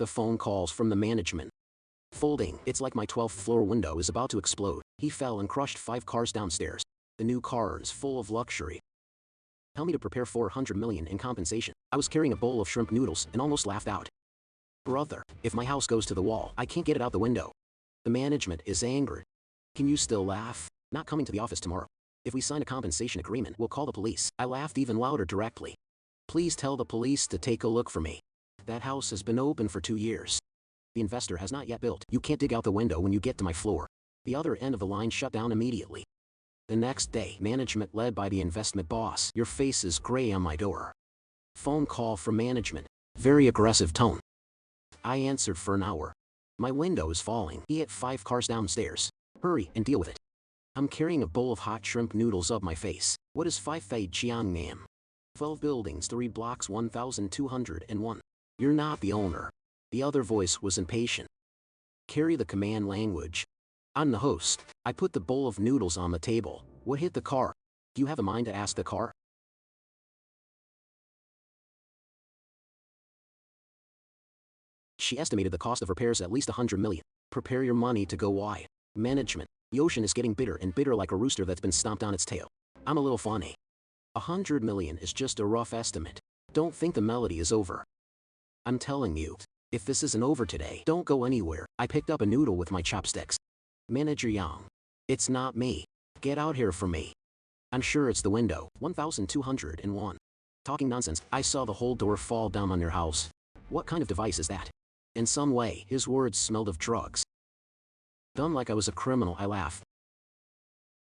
The phone calls from the management. Folding, it's like my 12th floor window is about to explode. He fell and crushed 5 cars downstairs. The new car is full of luxury. Tell me to prepare 400 million in compensation. I was carrying a bowl of shrimp noodles and almost laughed out. Brother, if my house goes to the wall, I can't get it out the window. The management is angered. Can you still laugh? Not coming to the office tomorrow. If we sign a compensation agreement, we'll call the police. I laughed even louder directly. Please tell the police to take a look for me. That house has been open for 2 years. The investor has not yet built. You can't dig out the window when you get to my floor. The other end of the line shut down immediately. The next day, management led by the investment boss. Your face is gray on my door. Phone call from management. Very aggressive tone. I answered for an hour. My window is falling. He hit 5 cars downstairs. Hurry and deal with it. I'm carrying a bowl of hot shrimp noodles up my face. What is 5 Fei Chiang Nam? 12 buildings, 3 blocks, 1,201. You're not the owner. The other voice was impatient. Carry the command language. I'm the host. I put the bowl of noodles on the table. What hit the car? Do you have a mind to ask the car? She estimated the cost of repairs at least 100 million. Prepare your money to go wide. Management. The ocean is getting bitter and bitter like a rooster that's been stomped on its tail. I'm a little funny. 100 million is just a rough estimate. Don't think the melody is over. I'm telling you, if this isn't over today, don't go anywhere. I picked up a noodle with my chopsticks. Manager Yang. It's not me. Get out here for me. I'm sure it's the window. 1,201. Talking nonsense. I saw the whole door fall down on your house. What kind of device is that? In some way, his words smelled of drugs. Done like I was a criminal, I laughed.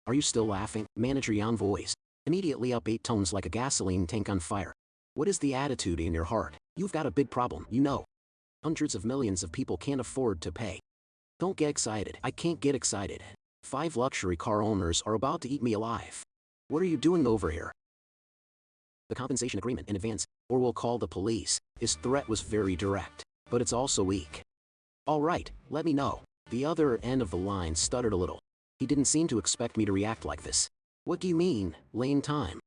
Are you still laughing? Manager Yang voice. Immediately up 8 tones like a gasoline tank on fire. What is the attitude in your heart? You've got a big problem, you know. Hundreds of millions of people can't afford to pay. Don't get excited. I can't get excited. 5 luxury car owners are about to eat me alive. What are you doing over here? The compensation agreement in advance, or we'll call the police. His threat was very direct, but it's also weak. All right, let me know. The other end of the line stuttered a little. He didn't seem to expect me to react like this. What do you mean, lame time?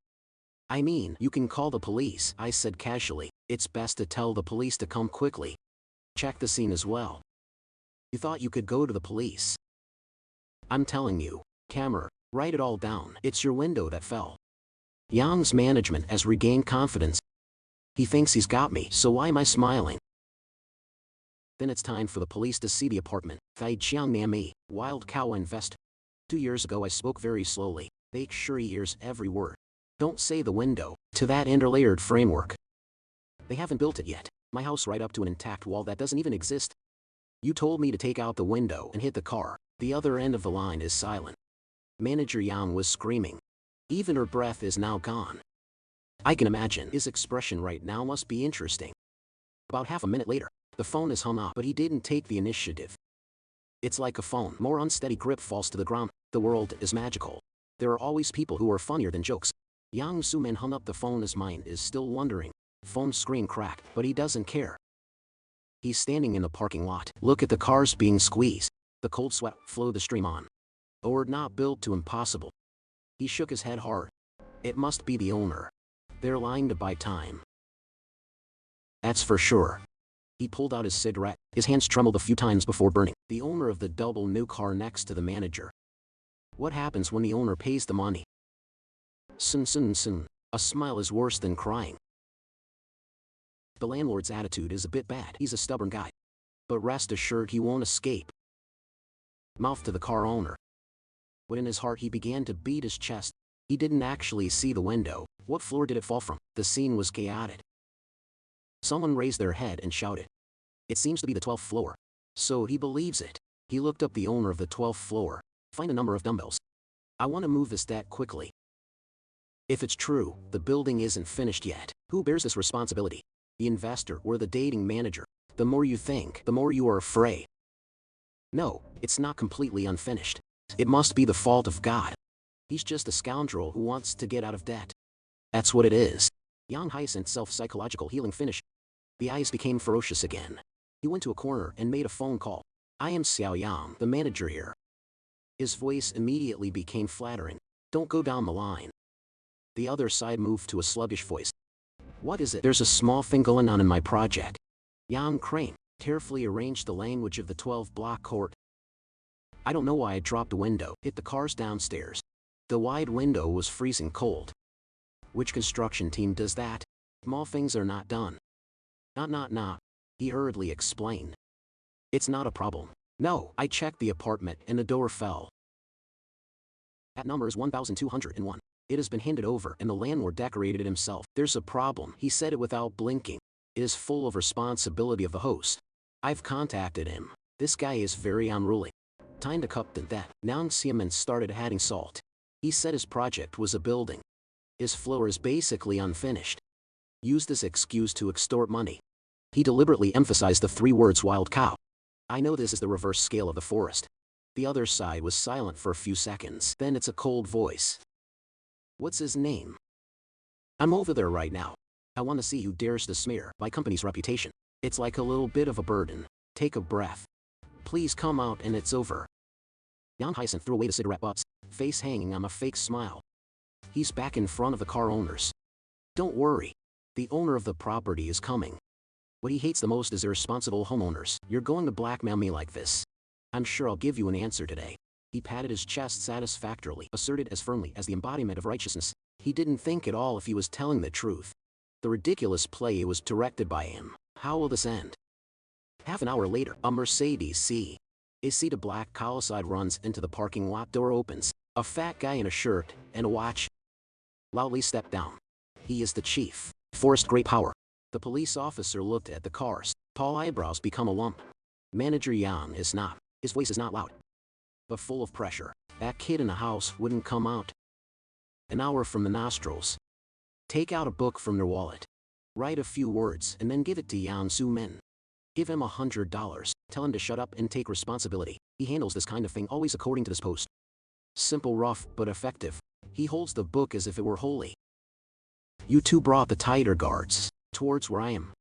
I mean, you can call the police, I said casually. It's best to tell the police to come quickly. Check the scene as well. You thought you could go to the police. I'm telling you, camera, write it all down. It's your window that fell. Yang's management has regained confidence. He thinks he's got me, so why am I smiling? Then it's time for the police to see the apartment. Fei Chiang Nam, wild cow investor. 2 years ago I spoke very slowly. Make sure he hears every word. Don't say the window. To that interlayered framework. They haven't built it yet. My house right up to an intact wall that doesn't even exist. You told me to take out the window and hit the car. The other end of the line is silent. Manager Yang was screaming. Even her breath is now gone. I can imagine his expression right now must be interesting. About half a minute later, the phone is hung up, but he didn't take the initiative. It's like a phone. More unsteady grip falls to the ground. The world is magical. There are always people who are funnier than jokes. Yang Suman hung up the phone. His mind is still wondering. Phone screen cracked, but he doesn't care. He's standing in the parking lot. Look at the cars being squeezed. The cold sweat flowed the stream on. A word not built to impossible. He shook his head hard. It must be the owner. They're lying to buy time. That's for sure. He pulled out his cigarette. His hands trembled a few times before burning. The owner of the double new car next to the manager. What happens when the owner pays the money? Soon. A smile is worse than crying. The landlord's attitude is a bit bad. He's a stubborn guy. But rest assured he won't escape. Mouth to the car owner. But in his heart he began to beat his chest. He didn't actually see the window. What floor did it fall from? The scene was chaotic. Someone raised their head and shouted. It seems to be the 12th floor. So he believes it. He looked up the owner of the 12th floor. Find a number of dumbbells. I want to move this that quickly. If it's true, the building isn't finished yet. Who bears this responsibility? The investor or the dating manager? The more you think, the more you are afraid. No, it's not completely unfinished. It must be the fault of God. He's just a scoundrel who wants to get out of debt. That's what it is. Yang Hyacinth's self-psychological healing finished. The eyes became ferocious again. He went to a corner and made a phone call. I am Xiao Yang, the manager here. His voice immediately became flattering. Don't go down the line. The other side moved to a sluggish voice. What is it? There's a small thing going on in my project. Yang Crane. Carefully arranged the language of the 12-block court. I don't know why I dropped a window, hit the cars downstairs. The wide window was freezing cold. Which construction team does that? Small things are not done. Not, he hurriedly explained. It's not a problem. No, I checked the apartment and the door fell. That number is 1201. It has been handed over and the landlord decorated it himself. There's a problem, he said it without blinking. It is full of responsibility of the host. I've contacted him. This guy is very unruly. Time to cut that. Now Siemens started adding salt. He said his project was a building. His floor is basically unfinished. Used this excuse to extort money. He deliberately emphasized the 3 words wild cow. I know this is the reverse scale of the forest. The other side was silent for a few seconds. Then it's a cold voice. What's his name? I'm over there right now. I want to see who dares to smear my company's reputation. It's like a little bit of a burden. Take a breath. Please come out and it's over. Jan Hyacinth threw away the cigarette butts, face hanging on a fake smile. He's back in front of the car owners. Don't worry. The owner of the property is coming. What he hates the most is irresponsible homeowners. You're going to blackmail me like this. I'm sure I'll give you an answer today. He patted his chest satisfactorily, asserted as firmly as the embodiment of righteousness. He didn't think at all if he was telling the truth. The ridiculous play was directed by him. How will this end? Half an hour later, a Mercedes C. to black Colosside runs into the parking lot. Door opens. A fat guy in a shirt and a watch loudly stepped down. He is the chief. Forest great power. The police officer looked at the cars. Tall eyebrows become a lump. Manager Jan is not. His voice is not loud, but full of pressure. That kid in the house wouldn't come out. An hour from the nostrils. Take out a book from their wallet. Write a few words and then give it to Jan Su-min. Give him $100. Tell him to shut up and take responsibility. He handles this kind of thing always according to this post. Simple, rough, but effective. He holds the book as if it were holy. You two brought the tighter guards towards where I am.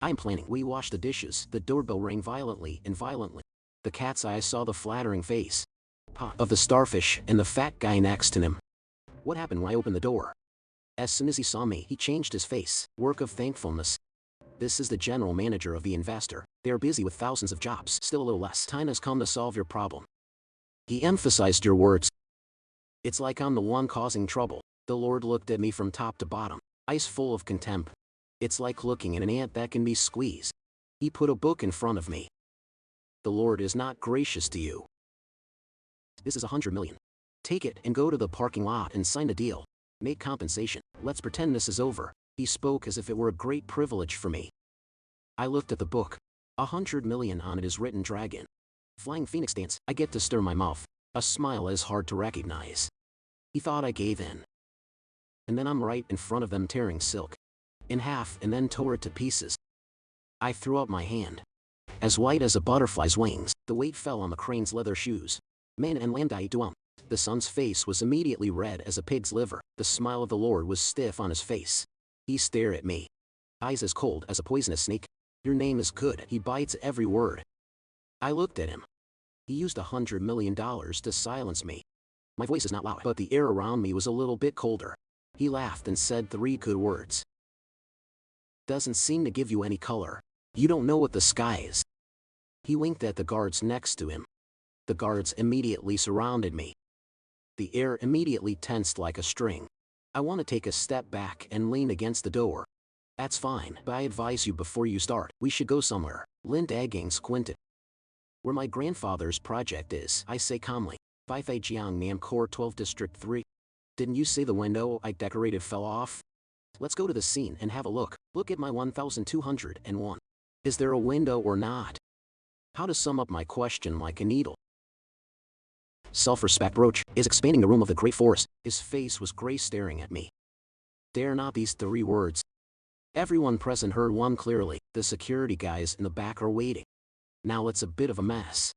I am planning. We wash the dishes. The doorbell rang violently and violently. The cat's eye saw the flattering face of the starfish and the fat guy next to him. What happened when I opened the door? As soon as he saw me, he changed his face. Work of thankfulness. This is the general manager of the investor. They are busy with thousands of jobs. Still a little less. Time has come to solve your problem. He emphasized your words. It's like I'm the one causing trouble. The Lord looked at me from top to bottom, eyes full of contempt. It's like looking at an ant that can be squeezed. He put a book in front of me. The Lord is not gracious to you. This is 100 million. Take it and go to the parking lot and sign a deal. Make compensation. Let's pretend this is over. He spoke as if it were a great privilege for me. I looked at the book. 100 million on it is written dragon. Flying phoenix dance. I get to stir my mouth. A smile is hard to recognize. He thought I gave in. And then I'm right in front of them tearing silk in half and then tore it to pieces. I threw up my hand. As white as a butterfly's wings, the weight fell on the crane's leather shoes. Man and landai duam. The son's face was immediately red as a pig's liver. The smile of the Lord was stiff on his face. He stared at me. Eyes as cold as a poisonous snake. Your name is good. He bites every word. I looked at him. He used $100 million to silence me. My voice is not loud, but the air around me was a little bit colder. He laughed and said 3 good words. Doesn't seem to give you any color. You don't know what the sky is. He winked at the guards next to him. The guards immediately surrounded me. The air immediately tensed like a string. I want to take a step back and lean against the door. That's fine, but I advise you before you start, we should go somewhere. Lind Aging squinted. Where my grandfather's project is, I say calmly. Phai Jiang Nam Core 12 District 3. Didn't you say the window I decorated fell off? Let's go to the scene and have a look. Look at my 1201. Is there a window or not? How to sum up my question like a needle? Self-respect Roach is expanding the room of the great forest. His face was gray staring at me. Dare not these 3 words. Everyone present heard one clearly. The security guys in the back are waiting. Now it's a bit of a mess.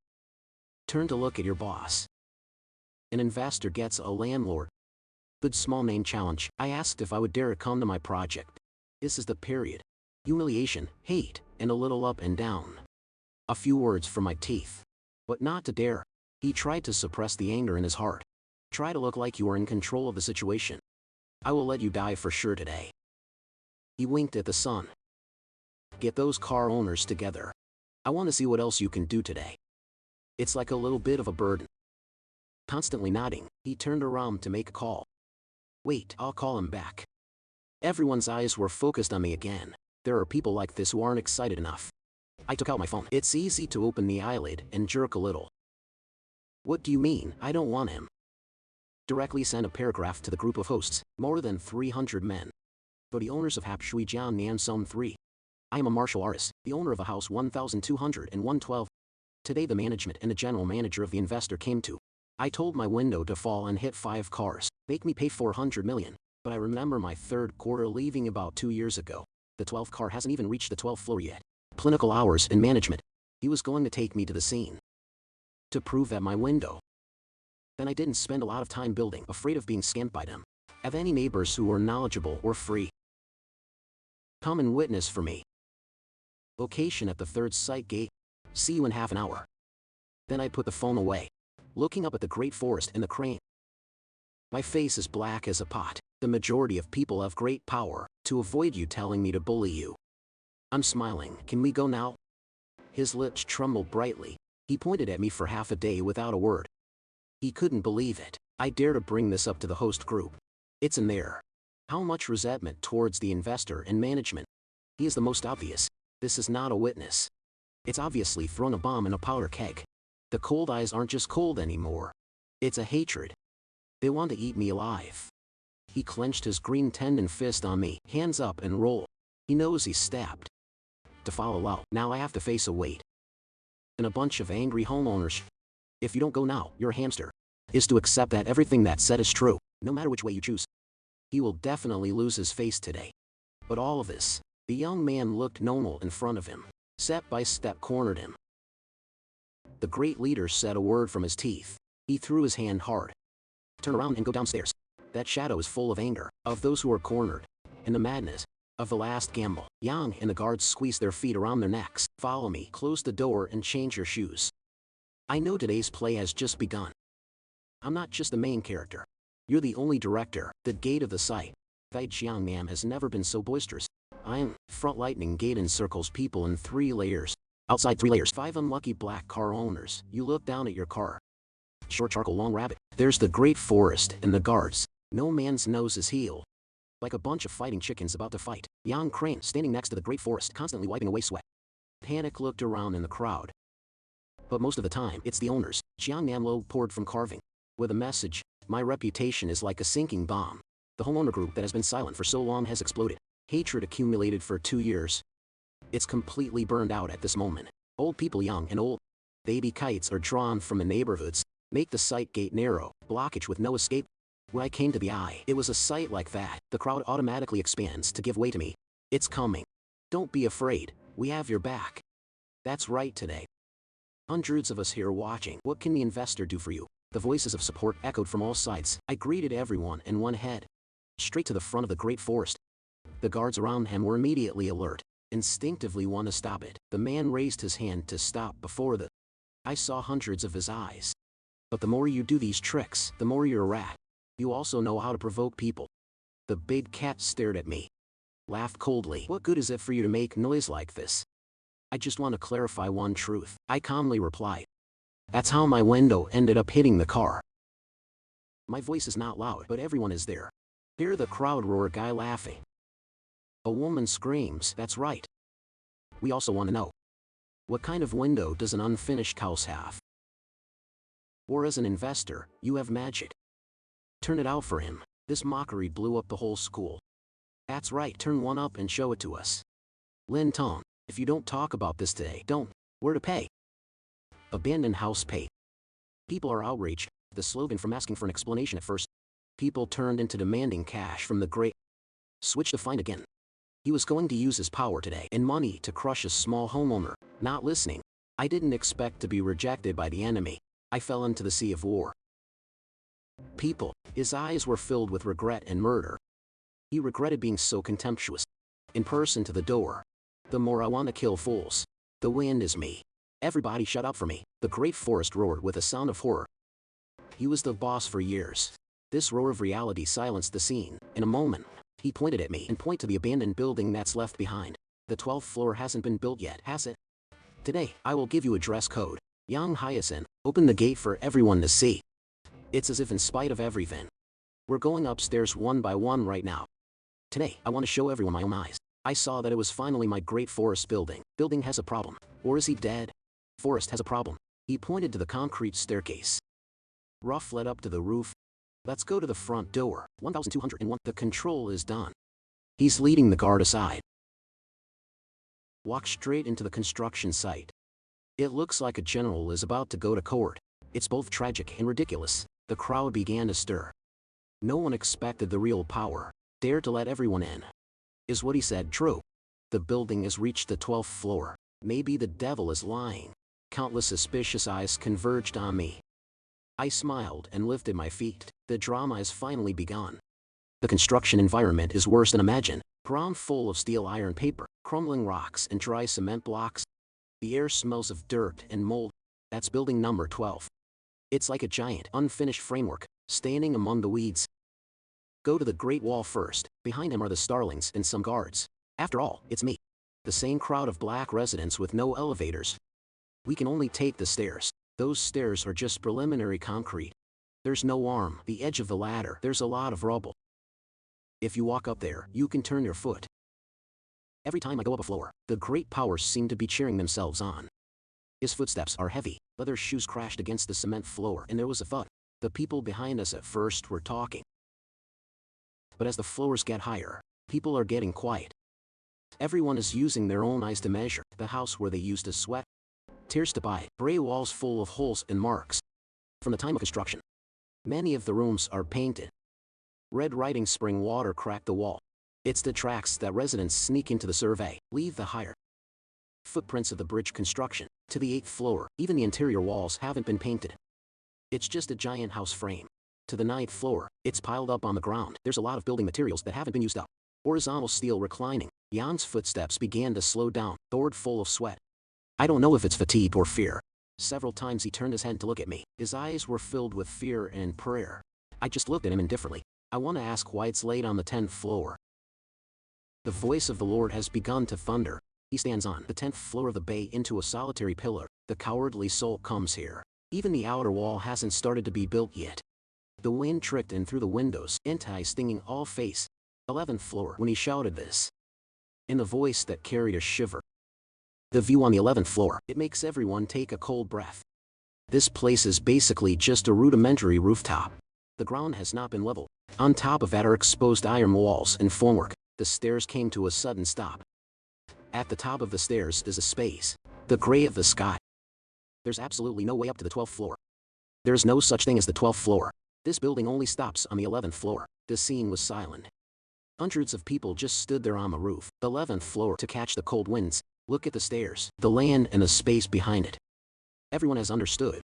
Turn to look at your boss. An investor gets a landlord. Good small name challenge. I asked if I would dare come to my project. This is the period. Humiliation, hate, and a little up and down. A few words from my teeth. But not to dare. He tried to suppress the anger in his heart. Try to look like you are in control of the situation. I will let you die for sure today. He winked at the sun. Get those car owners together. I want to see what else you can do today. It's like a little bit of a burden. Constantly nodding, he turned around to make a call. Wait, I'll call him back. Everyone's eyes were focused on me again. There are people like this who aren't excited enough. I took out my phone. It's easy to open the eyelid and jerk a little. What do you mean, I don't want him? Directly send a paragraph to the group of hosts, more than 300 men. For the owners of Hap Shui Jian Nian Sum 3. I am a martial artist, the owner of a house 1212. Today the management and the general manager of the investor came to. I told my window to fall and hit 5 cars, make me pay 400 million, but I remember my third quarter leaving about 2 years ago. The 12th car hasn't even reached the 12th floor yet. Clinical hours in management. He was going to take me to the scene. To prove at my window. Then I didn't spend a lot of time building, afraid of being scammed by them. Have any neighbors who were knowledgeable or free? Come and witness for me. Location at the third site gate. See you in half an hour. Then I put the phone away, looking up at the great forest and the crane. My face is black as a pot. The majority of people have great power, to avoid you telling me to bully you. I'm smiling. Can we go now? His lips trembled brightly. He pointed at me for half a day without a word. He couldn't believe it. I dare to bring this up to the host group. It's in there. How much resentment towards the investor and management? He is the most obvious. This is not a witness. It's obviously thrown a bomb in a powder keg. The cold eyes aren't just cold anymore. It's a hatred. They want to eat me alive. He clenched his green tendon fist on me, hands up and roll. He knows he's stabbed. To follow out, now I have to face a wait. And a bunch of angry homeowners. If you don't go now, your hamster is to accept that everything that's said is true, no matter which way you choose. He will definitely lose his face today. But all of this, the young man looked normal in front of him, step by step cornered him. The great leader said a word from his teeth. He threw his hand hard. Turn around and go downstairs. That shadow is full of anger, of those who are cornered, and the madness of the last gamble. Yang and the guards squeezed their feet around their necks. Follow me, close the door and change your shoes. I know today's play has just begun. I'm not just the main character. You're the only director. The gate of the site. Thai Chiangnam has never been so boisterous. I am. Front lightning gate encircles people in 3 layers. Outside 3 layers. 5 unlucky black car owners. You look down at your car. Short charcoal, long rabbit. There's the great forest and the guards. No man's nose is healed. Like a bunch of fighting chickens about to fight. Yang Crane standing next to the great forest, constantly wiping away sweat. Panic looked around in the crowd. But most of the time, it's the owners. Jiang Namlo poured from carving. With a message, my reputation is like a sinking bomb. The homeowner group that has been silent for so long has exploded. Hatred accumulated for 2 years. It's completely burned out at this moment. Old people, young and old. Baby kites are drawn from the neighborhoods. Make the site gate narrow, blockage with no escape. When I came to the eye, it was a sight like that. The crowd automatically expands to give way to me. It's coming. Don't be afraid. We have your back. That's right today. Hundreds of us here watching. What can the investor do for you? The voices of support echoed from all sides. I greeted everyone and went ahead. Straight to the front of the great forest. The guards around him were immediately alert. Instinctively want to stop it. The man raised his hand to stop before the... I saw hundreds of his eyes. But the more you do these tricks, the more you're a rat. You also know how to provoke people. The big cat stared at me. Laughed coldly. What good is it for you to make noise like this? I just want to clarify one truth. I calmly replied. That's how my window ended up hitting the car. My voice is not loud, but everyone is there. Hear the crowd roar, a guy laughing. A woman screams, that's right. We also want to know. What kind of window does an unfinished house have? Or as an investor, you have magic. Turn it out for him. This mockery blew up the whole school. That's right, turn one up and show it to us. Lin Tong, if you don't talk about this today, don't. Where to pay? Abandoned house pay. People are outraged. The slogan from asking for an explanation at first. People turned into demanding cash from the great. Switch to fine again. He was going to use his power today and money to crush a small homeowner. Not listening. I didn't expect to be rejected by the enemy. I fell into the sea of war. People, his eyes were filled with regret and murder. He regretted being so contemptuous. In person to the door. The more I want to kill fools. The wind is me. Everybody shut up for me. The great forest roared with a sound of horror. He was the boss for years. This roar of reality silenced the scene. In a moment, he pointed at me and pointed to the abandoned building that's left behind. The 12th floor hasn't been built yet, has it? Today, I will give you a dress code. Yang Hyacinth, open the gate for everyone to see. It's as if in spite of everything. We're going upstairs one by one right now. Today, I want to show everyone my own eyes. I saw that it was finally my great Forest building. Building has a problem. Or is he dead? Forest has a problem. He pointed to the concrete staircase. Ruff led up to the roof. Let's go to the front door. 1201. The control is done. He's leading the guard aside. Walk straight into the construction site. It looks like a general is about to go to court. It's both tragic and ridiculous. The crowd began to stir. No one expected the real power. Dared to let everyone in. Is what he said true? The building has reached the 12th floor. Maybe the devil is lying. Countless suspicious eyes converged on me. I smiled and lifted my feet. The drama has finally begun. The construction environment is worse than imagined. Ground full of steel iron paper, crumbling rocks and dry cement blocks. The air smells of dirt and mold. That's building number 12. It's like a giant, unfinished framework, standing among the weeds. Go to the Great Wall first. Behind him are the starlings and some guards. After all, it's me. The same crowd of black residents with no elevators. We can only take the stairs. Those stairs are just preliminary concrete. There's no arm. The edge of the ladder, there's a lot of rubble. If you walk up there, you can turn your foot. Every time I go up a floor, the great powers seem to be cheering themselves on. His footsteps are heavy. Leather shoes crashed against the cement floor and there was a thud. The people behind us at first were talking. But as the floors get higher, people are getting quiet. Everyone is using their own eyes to measure the house where they used to sweat. Tears to buy, gray walls full of holes and marks. From the time of construction. Many of the rooms are painted. Red writing spring water cracked the wall. It's the tracks that residents sneak into the survey, leave the higher. Footprints of the bridge construction, to the 8th floor, even the interior walls haven't been painted. It's just a giant house frame. To the 9th floor, it's piled up on the ground. There's a lot of building materials that haven't been used up. Horizontal steel reclining. Jan's footsteps began to slow down, Thord full of sweat. I don't know if it's fatigue or fear. Several times he turned his head to look at me. His eyes were filled with fear and prayer. I just looked at him indifferently. I want to ask why it's late on the 10th floor. The voice of the Lord has begun to thunder. He stands on the 10th floor of the bay into a solitary pillar. The cowardly soul comes here. Even the outer wall hasn't started to be built yet. The wind tricked in through the windows, stinging all face. 11th floor when he shouted this. In a voice that carried a shiver. The view on the 11th floor, it makes everyone take a cold breath. This place is basically just a rudimentary rooftop. The ground has not been leveled. On top of that are exposed iron walls and formwork. The stairs came to a sudden stop. At the top of the stairs is a space. The gray of the sky. There's absolutely no way up to the 12th floor. There's no such thing as the 12th floor. This building only stops on the 11th floor. The scene was silent. Hundreds of people just stood there on the roof, the 11th floor, to catch the cold winds. Look at the stairs, the land and the space behind it. Everyone has understood.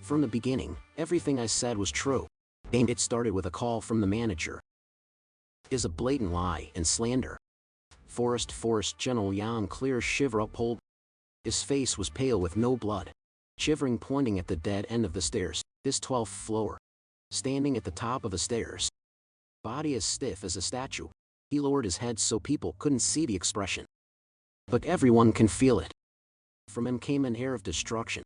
From the beginning, everything I said was true. It started with a call from the manager. Is a blatant lie and slander. Forest General Yang clear shiver uphold. His face was pale with no blood. Shivering, pointing at the dead end of the stairs, this 12th floor. Standing at the top of the stairs. Body as stiff as a statue. He lowered his head so people couldn't see the expression. But everyone can feel it. From him came an air of destruction.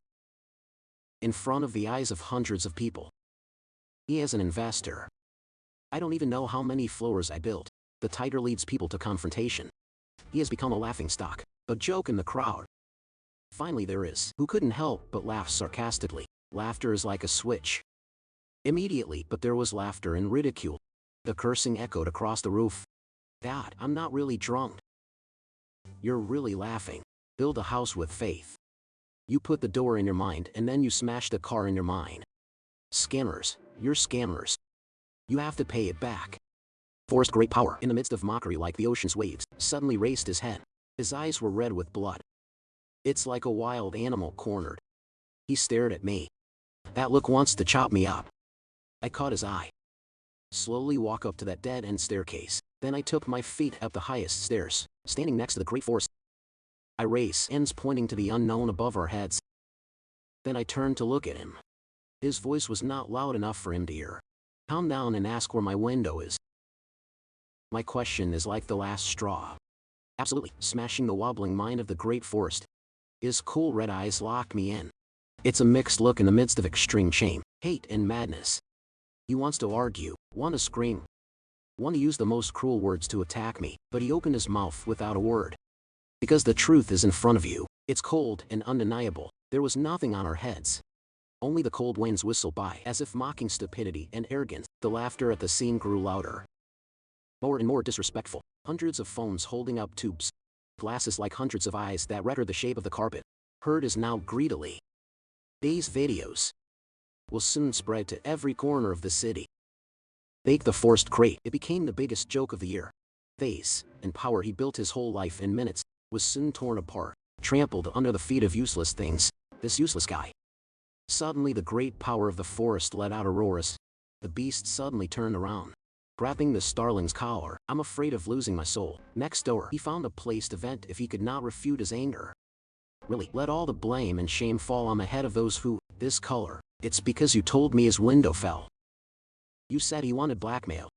In front of the eyes of hundreds of people. He is an investor. I don't even know how many floors I built. The tiger leads people to confrontation. He has become a laughingstock, a joke in the crowd. Finally there is, who couldn't help but laugh sarcastically. Laughter is like a switch. Immediately, but there was laughter and ridicule. The cursing echoed across the roof. Dad, I'm not really drunk. You're really laughing. Build a house with faith. You put the door in your mind and then you smash the car in your mind. Scammers, you're scammers. You have to pay it back. Forced great power, in the midst of mockery like the ocean's waves, suddenly raised his head. His eyes were red with blood. It's like a wild animal cornered. He stared at me. That look wants to chop me up. I caught his eye. Slowly walk up to that dead-end staircase. Then I took my feet up the highest stairs, standing next to the great forest. I raise ends pointing to the unknown above our heads. Then I turned to look at him. His voice was not loud enough for him to hear. Calm down and ask where my window is. My question is like the last straw. Absolutely, smashing the wobbling mind of the great forest. His cool red eyes lock me in. It's a mixed look in the midst of extreme shame, hate and madness. He wants to argue, want to scream, want to use the most cruel words to attack me, but he opened his mouth without a word. Because the truth is in front of you, it's cold and undeniable. There was nothing on our heads. Only the cold winds whistled by as if mocking stupidity and arrogance. The laughter at the scene grew louder. More and more disrespectful. Hundreds of phones holding up tubes. Glasses like hundreds of eyes that record the shape of the carpet. Heard is now greedily. These videos will soon spread to every corner of the city. Take the forced crate. It became the biggest joke of the year. Face and power he built his whole life in minutes was soon torn apart, trampled under the feet of useless things. This useless guy. Suddenly the great power of the forest let out a roar. The beast suddenly turned around, grabbing the starling's collar. I'm afraid of losing my soul. Next door, he found a place to vent if he could not refute his anger. Really, let all the blame and shame fall on the head of those who, this color. It's because you told me his window fell. You said he wanted blackmail.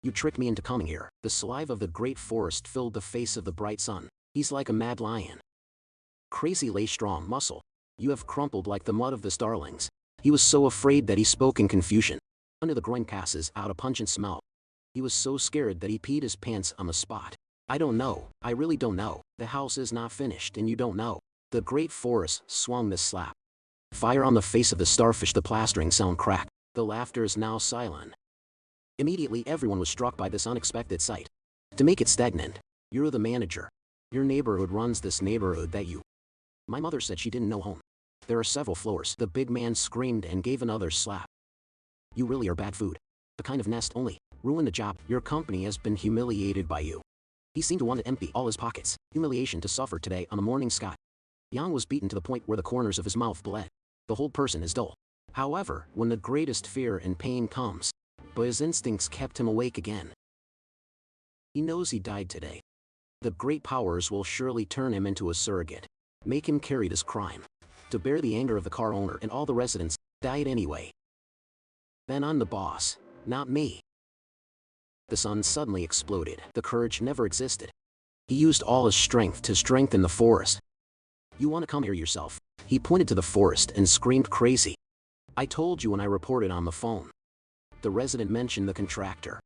You tricked me into coming here. The saliva of the great forest filled the face of the bright sun. He's like a mad lion. Crazy lay strong muscle. You have crumpled like the mud of the starlings. He was so afraid that he spoke in confusion. Under the groin passes out a pungent smell. He was so scared that he peed his pants on the spot. I don't know, I really don't know. The house is not finished and you don't know. The great forest swung this slap. Fire on the face of the starfish. The plastering sound cracked. The laughter is now silent. Immediately everyone was struck by this unexpected sight. To make it stagnant, you're the manager. Your neighborhood runs this neighborhood that you. My mother said she didn't know home. There are several floors. The big man screamed and gave another slap. You really are bad food. The kind of nest only ruin the job. Your company has been humiliated by you. He seemed to want to empty all his pockets. Humiliation to suffer today on the morning sky. Yang was beaten to the point where the corners of his mouth bled. The whole person is dull. However, when the greatest fear and pain comes, but his instincts kept him awake again. He knows he died today. The great powers will surely turn him into a surrogate. Make him carry this crime. To bear the anger of the car owner and all the residents, died anyway. Then I'm the boss, not me. The sun suddenly exploded. The courage never existed. He used all his strength to strengthen the forest. You want to come here yourself? He pointed to the forest and screamed crazy. I told you when I reported on the phone. The resident mentioned the contractor.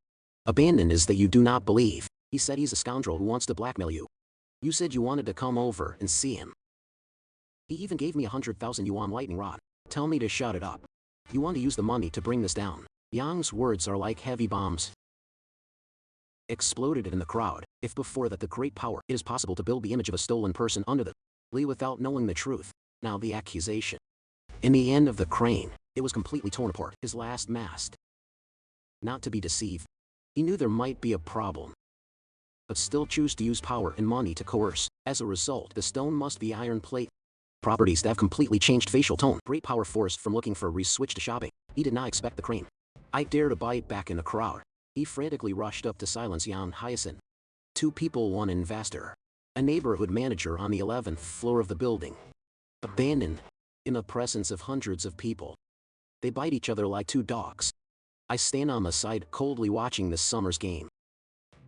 Abandoned is that you do not believe. He said he's a scoundrel who wants to blackmail you. You said you wanted to come over and see him. He even gave me 100,000 yuan lightning rod. Tell me to shut it up. You want to use the money to bring this down. Yang's words are like heavy bombs. Exploded in the crowd. If before that the great power, it is possible to build the image of a stolen person under the lee without knowing the truth. Now the accusation. In the end of the crane, it was completely torn apart. His last mast. Not to be deceived. He knew there might be a problem, but still choose to use power and money to coerce. As a result, the stone must be iron plate. Properties that have completely changed facial tone. Great power forced from looking for a re-switch to shopping. He did not expect the crane. I dare to bite back in the crowd. He frantically rushed up to silence Yan Hyacinth. Two people, one investor. A neighborhood manager on the 11th floor of the building. Abandoned. In the presence of hundreds of people. They bite each other like two dogs. I stand on the side coldly watching this summer's game.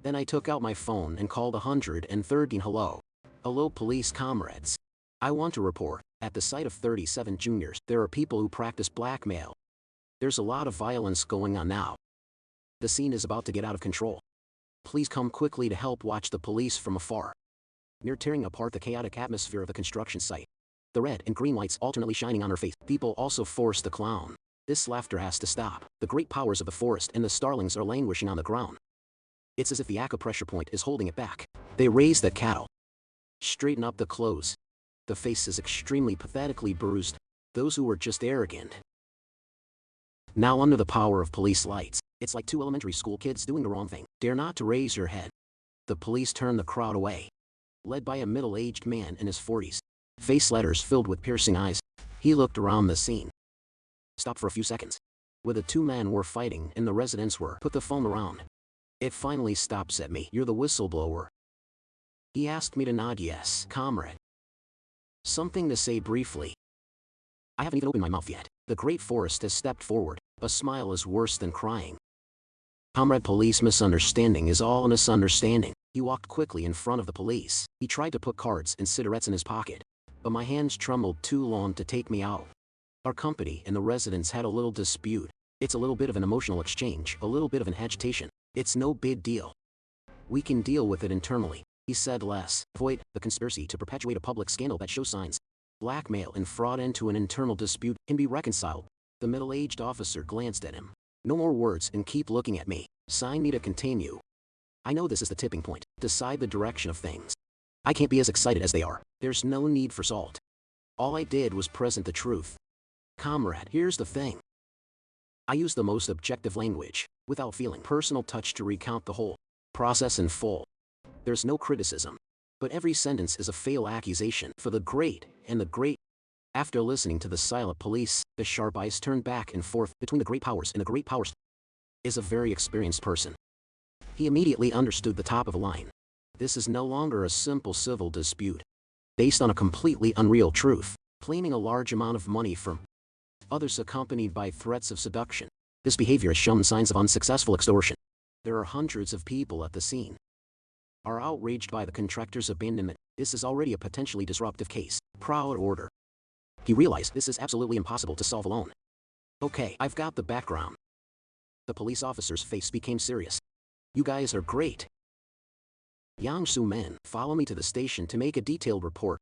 Then I took out my phone and called 113. Hello. Hello police comrades. I want to report, at the site of 37 juniors, there are people who practice blackmail. There's a lot of violence going on now. The scene is about to get out of control. Please come quickly to help. Watch the police from afar. Near tearing apart the chaotic atmosphere of the construction site. The red and green lights alternately shining on her face. People also force the clown. This laughter has to stop. The great powers of the forest and the starlings are languishing on the ground. It's as if the acupressure point is holding it back. They raise the cattle. Straighten up the clothes. The face is extremely pathetically bruised. Those who were just arrogant. Now under the power of police lights, it's like two elementary school kids doing the wrong thing. Dare not to raise your head. The police turn the crowd away. Led by a middle-aged man in his 40s. Face letters filled with piercing eyes. He looked around the scene. Stopped for a few seconds. Where the two men were fighting and the residents were. Put the phone around. It finally stops at me. You're the whistleblower. He asked me to nod yes, comrade. Something to say briefly. I haven't even opened my mouth yet. The great forest has stepped forward. A smile is worse than crying. Comrade, police misunderstanding is all a misunderstanding. He walked quickly in front of the police. He tried to put cards and cigarettes in his pocket. but my hands trembled too long to take me out. Our company and the residents had a little dispute. It's a little bit of an emotional exchange, a little bit of an agitation. It's no big deal. We can deal with it internally, he said less. Avoid the conspiracy to perpetuate a public scandal that shows signs. Blackmail and fraud into an internal dispute can be reconciled. The middle-aged officer glanced at him. No more words and keep looking at me. Sign me to contain you. I know this is the tipping point. Decide the direction of things. I can't be as excited as they are. There's no need for salt. All I did was present the truth. Comrade, here's the thing. I used the most objective language, without feeling personal touch to recount the whole process in full. There's no criticism. But every sentence is a fatal accusation for the great and the great. After listening to the silent police, the sharp eyes turned back and forth between the great powers and the great powers. Is a very experienced person. He immediately understood the top of the line. This is no longer a simple civil dispute, based on a completely unreal truth, claiming a large amount of money from others accompanied by threats of seduction. This behavior has shown signs of unsuccessful extortion. There are hundreds of people at the scene. Are outraged by the contractor's abandonment. This is already a potentially disruptive case. Proud order. He realized this is absolutely impossible to solve alone. Okay, I've got the background. The police officer's face became serious. You guys are great. Yang Su-men, follow me to the station to make a detailed report.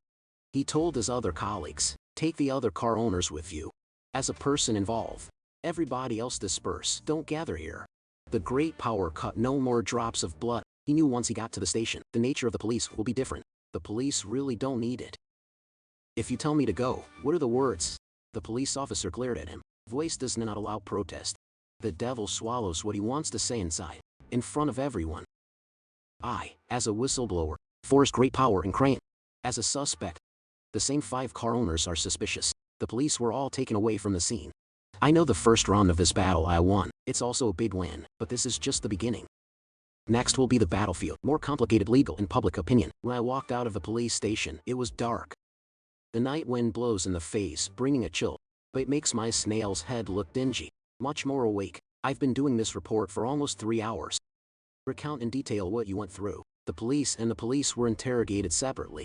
He told his other colleagues, take the other car owners with you. As a person involved, everybody else disperse, don't gather here. The great power cut no more drops of blood. He knew once he got to the station, the nature of the police will be different. The police really don't need it. If you tell me to go, what are the words? The police officer glared at him. Voice does not allow protest. The devil swallows what he wants to say inside, in front of everyone. I, as a whistleblower, force great power and crane. As a suspect, the same 5 car owners are suspicious. The police were all taken away from the scene. I know the first round of this battle I won. It's also a big win, but this is just the beginning. Next will be the battlefield, more complicated legal and public opinion. When I walked out of the police station, it was dark. The night wind blows in the face, bringing a chill, but it makes my snail's head look dingy. Much more awake. I've been doing this report for almost 3 hours. Recount in detail what you went through. The police were interrogated separately.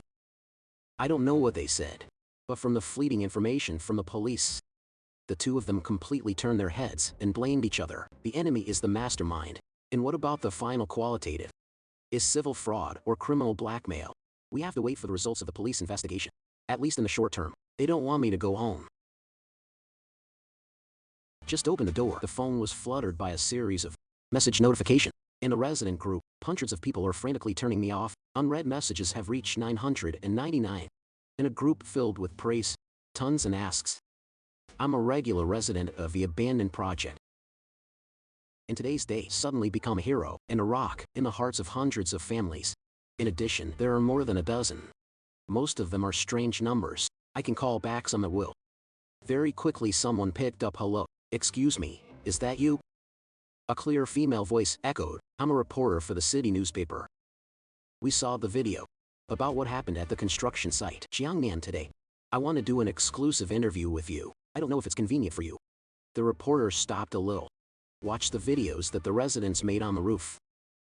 I don't know what they said, but from the fleeting information from the police, the two of them completely turned their heads and blamed each other. The enemy is the mastermind. And what about the final qualitative? Is civil fraud or criminal blackmail? We have to wait for the results of the police investigation. At least in the short term. They don't want me to go home. Just open the door. The phone was fluttered by a series of message notification. In the resident group, hundreds of people are frantically turning me off. Unread messages have reached 999. In a group filled with praise, tons and asks. I'm a regular resident of the abandoned project. In today's day, suddenly become a hero, and a rock, in the hearts of hundreds of families. In addition, there are more than a dozen. Most of them are strange numbers. I can call back some at will. Very quickly someone picked up hello. Excuse me, is that you? A clear female voice echoed. I'm a reporter for the city newspaper. We saw the video about what happened at the construction site. Jiangnan today. I want to do an exclusive interview with you. I don't know if it's convenient for you. The reporter stopped a little. Watch the videos that the residents made on the roof.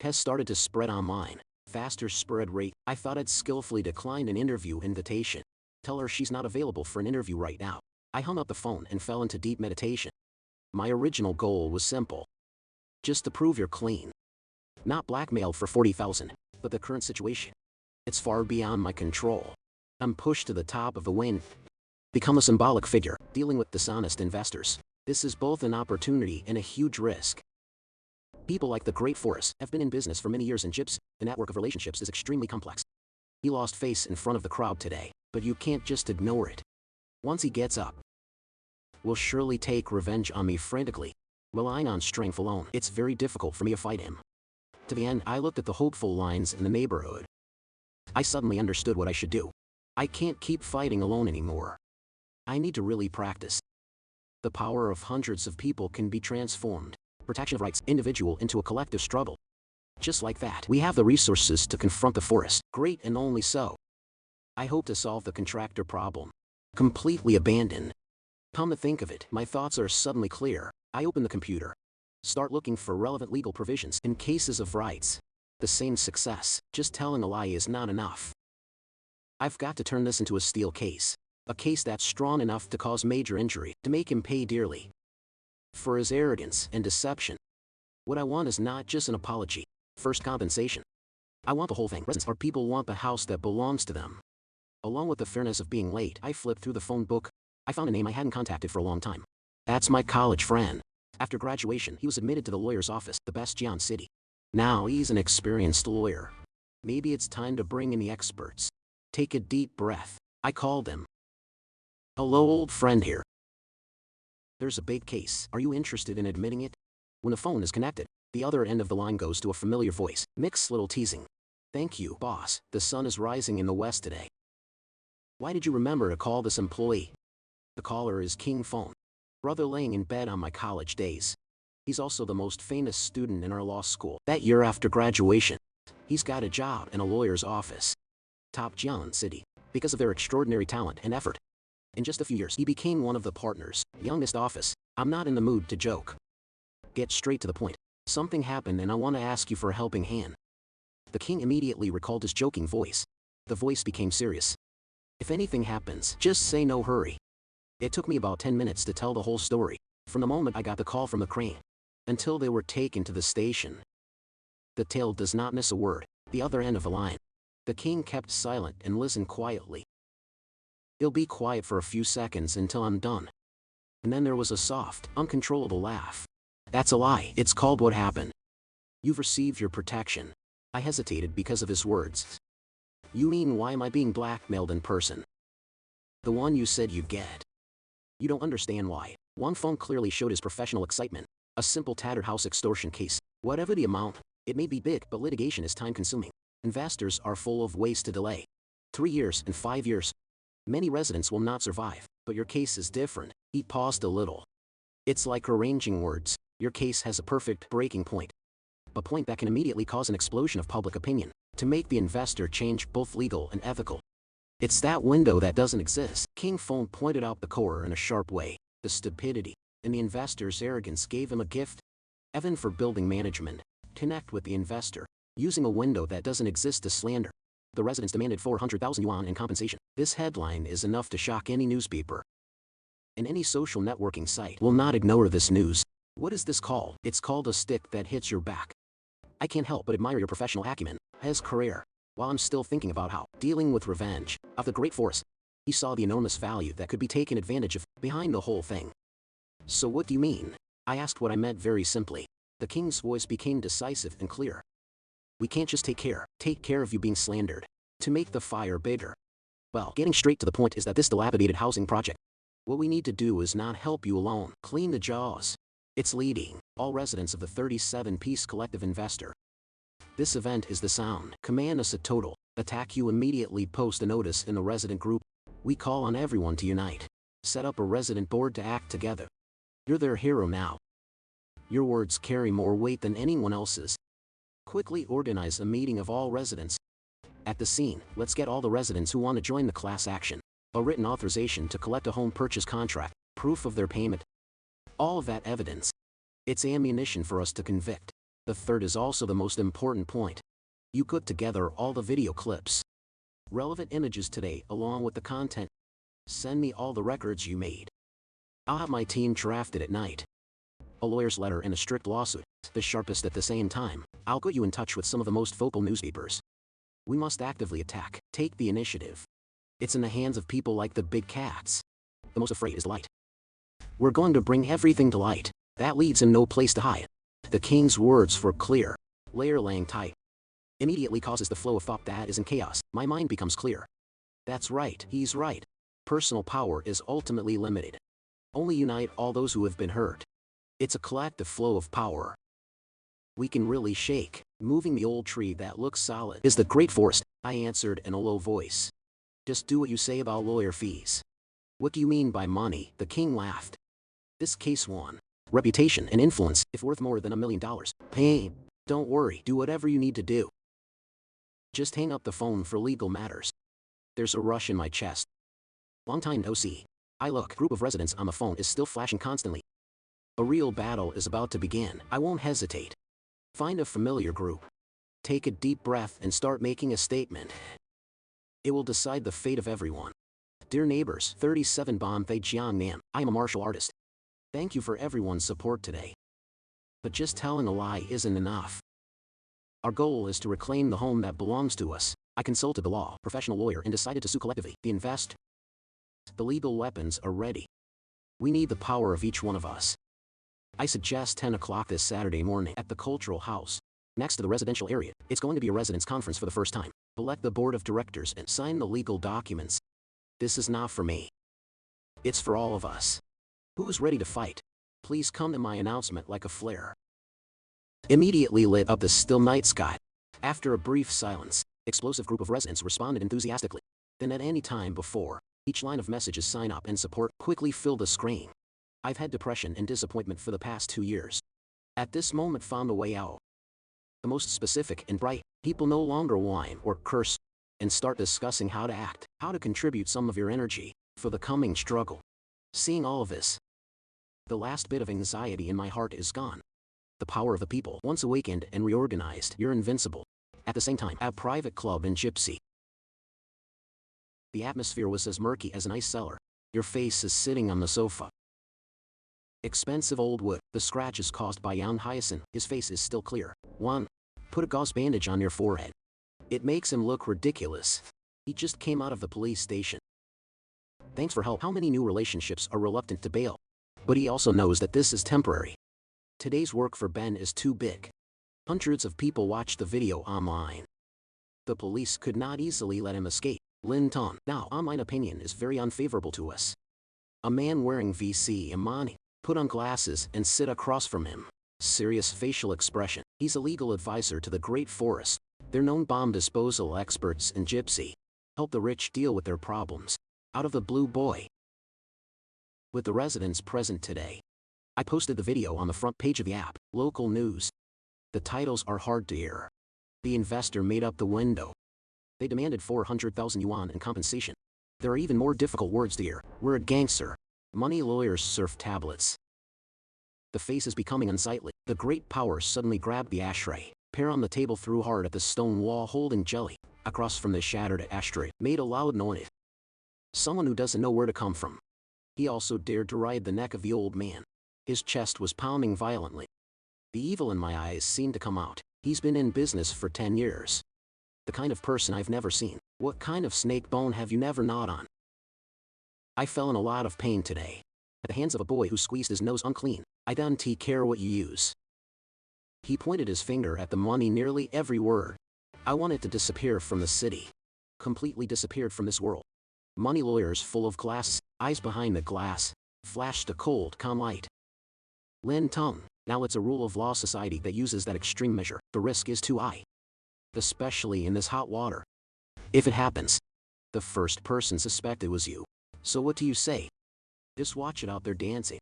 Has started to spread online. Faster spread rate. I thought I'd skillfully declined an interview invitation. Tell her she's not available for an interview right now. I hung up the phone and fell into deep meditation. My original goal was simple. Just to prove you're clean. Not blackmailed for 40,000, but the current situation. It's far beyond my control. I'm pushed to the top of the wind. Become a symbolic figure, dealing with dishonest investors. This is both an opportunity and a huge risk. People like the Great Forest have been in business for many years in Gyps. The network of relationships is extremely complex. He lost face in front of the crowd today, but you can't just ignore it. Once he gets up, will surely take revenge on me frantically. Relying on strength alone, it's very difficult for me to fight him. To the end, I looked at the hopeful lines in the neighborhood. I suddenly understood what I should do. I can't keep fighting alone anymore. I need to really practice. The power of hundreds of people can be transformed. Protection of rights, individual into a collective struggle. Just like that, we have the resources to confront the forest. Great and only so. I hope to solve the contractor problem. Completely abandoned. Come to think of it, my thoughts are suddenly clear. I open the computer. Start looking for relevant legal provisions in cases of rights. The same success, just telling a lie is not enough. I've got to turn this into a steel case. A case that's strong enough to cause major injury, to make him pay dearly for his arrogance and deception. What I want is not just an apology. First, compensation. I want the whole thing. Residents or people want the house that belongs to them. Along with the fairness of being late, I flipped through the phone book. I found a name I hadn't contacted for a long time. That's my college friend. After graduation, he was admitted to the lawyer's office, the best job in city. Now he's an experienced lawyer. Maybe it's time to bring in the experts. Take a deep breath. I called him. Hello, old friend here. There's a big case. Are you interested in admitting it? When the phone is connected, the other end of the line goes to a familiar voice, mixed little teasing. Thank you, boss. The sun is rising in the west today. Why did you remember to call this employee? The caller is King Phone. Brother laying in bed on my college days. He's also the most famous student in our law school. That year after graduation, he's got a job in a lawyer's office. Top John City, because of their extraordinary talent and effort. In just a few years, he became one of the partners, youngest office. I'm not in the mood to joke. Get straight to the point. Something happened and I want to ask you for a helping hand. The king immediately recalled his joking voice. The voice became serious. If anything happens, just say no hurry. It took me about 10 minutes to tell the whole story, from the moment I got the call from the crane, until they were taken to the station. The tale does not miss a word, the other end of the line. The king kept silent and listened quietly. He'll be quiet for a few seconds until I'm done. And then there was a soft, uncontrollable laugh. That's a lie. It's called what happened. You've received your protection. I hesitated because of his words. You mean why am I being blackmailed in person? The one you said you'd get. You don't understand why. One phone clearly showed his professional excitement. A simple tattered house extortion case. Whatever the amount, it may be big, but litigation is time-consuming. Investors are full of ways to delay. 3 years and 5 years. Many residents will not survive, but your case is different. He paused a little. It's like arranging words. Your case has a perfect breaking point. A point that can immediately cause an explosion of public opinion, to make the investor change both legal and ethical. It's that window that doesn't exist. King Phone pointed out the core in a sharp way. The stupidity and the investor's arrogance gave him a gift. Evan for building management. Connect with the investor, using a window that doesn't exist to slander. The residents demanded 400,000 yuan in compensation. This headline is enough to shock any newspaper. And any social networking site will not ignore this news. What is this called? It's called a stick that hits your back. I can't help but admire your professional acumen, his career. While I'm still thinking about how, dealing with revenge, of the great force, he saw the enormous value that could be taken advantage of, behind the whole thing. So what do you mean? I asked what I meant very simply. The king's voice became decisive and clear. We can't just take care of you being slandered, to make the fire bigger. Well, getting straight to the point is that this dilapidated housing project, what we need to do is not help you alone, clean the jaws. It's leading all residents of the 37-piece collective investor. This event is the sound. Command us a total attack. You immediately post a notice in the resident group. We call on everyone to unite. Set up a resident board to act together. You're their hero now. Your words carry more weight than anyone else's. Quickly organize a meeting of all residents. At the scene, let's get all the residents who want to join the class action. A written authorization to collect a home purchase contract, proof of their payment. All of that evidence. It's ammunition for us to convict. The third is also the most important point. You put together all the video clips. Relevant images today along with the content. Send me all the records you made. I'll have my team drafted at night. A lawyer's letter and a strict lawsuit, the sharpest at the same time. I'll put you in touch with some of the most vocal newspapers. We must actively attack, take the initiative. It's in the hands of people like the big cats. The most afraid is light. We're going to bring everything to light. That leaves him no place to hide. The king's words were clear. Layer laying tight. Immediately causes the flow of thought that is in chaos. My mind becomes clear. That's right, he's right. Personal power is ultimately limited. Only unite all those who have been hurt. It's a collective flow of power. We can really shake. Moving the old tree that looks solid is the great forest, I answered in a low voice. Just do what you say about lawyer fees. What do you mean by money? The king laughed. This case won. Reputation and influence, if worth more than $1 million. Pain. Don't worry, do whatever you need to do. Just hang up the phone for legal matters. There's a rush in my chest. Long time no see. I look. Group of residents on the phone is still flashing constantly. A real battle is about to begin. I won't hesitate. Find a familiar group. Take a deep breath and start making a statement. It will decide the fate of everyone. Dear neighbors, 37 Bom Thay Jiang Nan, I am a martial artist. Thank you for everyone's support today. But just telling a lie isn't enough. Our goal is to reclaim the home that belongs to us. I consulted the law professional lawyer and decided to sue collectively. The invest. The legal weapons are ready. We need the power of each one of us. I suggest 10 o'clock this Saturday morning at the Cultural House, next to the residential area. It's going to be a residents' conference for the first time. Elect the board of directors and sign the legal documents. This is not for me. It's for all of us. Who is ready to fight? Please come to my announcement like a flare. Immediately lit up the still night sky. After a brief silence, explosive group of residents responded enthusiastically. Then at any time before, each line of messages sign up and support quickly filled the screen. I've had depression and disappointment for the past 2 years. At this moment found a way out. The most specific and bright, people no longer whine or curse, and start discussing how to act, how to contribute some of your energy for the coming struggle. Seeing all of this, the last bit of anxiety in my heart is gone. The power of the people, once awakened and reorganized, you're invincible. At the same time, at private club in Gypsy, the atmosphere was as murky as an ice cellar. Your face is sitting on the sofa. Expensive old wood, the scratches caused by Young Hyacinth, his face is still clear. 1. Put a gauze bandage on your forehead. It makes him look ridiculous. He just came out of the police station. Thanks for help. How many new relationships are reluctant to bail? But he also knows that this is temporary. Today's work for Ben is too big. Hundreds of people watched the video online. The police could not easily let him escape. Lin Tong. Now, online opinion is very unfavorable to us. A man wearing VC Imani, put on glasses and sit across from him. Serious facial expression. He's a legal advisor to the Great Forest. They're known bomb disposal experts in Gypsy. Help the rich deal with their problems. Out of the blue boy. With the residents present today, I posted the video on the front page of the app. Local news. The titles are hard to hear. The investor made up the window. They demanded 400,000 yuan in compensation. There are even more difficult words to hear. We're a gangster. Money lawyers surf tablets. The face is becoming unsightly. The great power suddenly grabbed the ashtray. Pair on the table threw hard at the stone wall holding jelly. Across from the shattered ashtray, made a loud noise. Someone who doesn't know where to come from. He also dared to ride the neck of the old man. His chest was pounding violently. The evil in my eyes seemed to come out. He's been in business for 10 years. The kind of person I've never seen. What kind of snake bone have you never gnawed on? I fell in a lot of pain today. At the hands of a boy who squeezed his nose unclean. I don't care what you use. He pointed his finger at the money nearly every word. I want it to disappear from the city. Completely disappeared from this world. Money lawyers full of glass, eyes behind the glass, flashed a cold, calm light. Lin Tong, now it's a rule of law society that uses that extreme measure. The risk is too high. Especially in this hot water. If it happens, the first person suspected was you. So what do you say? Just watch it out there dancing.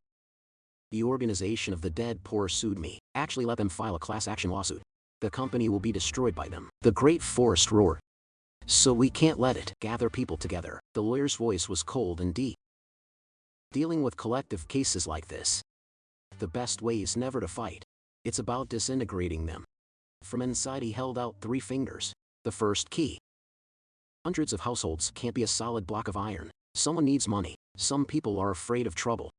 The organization of the dead poor sued me. Actually let them file a class action lawsuit. The company will be destroyed by them. The Great Forest roared. So we can't let it. Gather people together. The lawyer's voice was cold and deep. Dealing with collective cases like this, the best way is never to fight. It's about disintegrating them. From inside he held out 3 fingers. The first key. Hundreds of households can't be a solid block of iron. Someone needs money. Some people are afraid of trouble.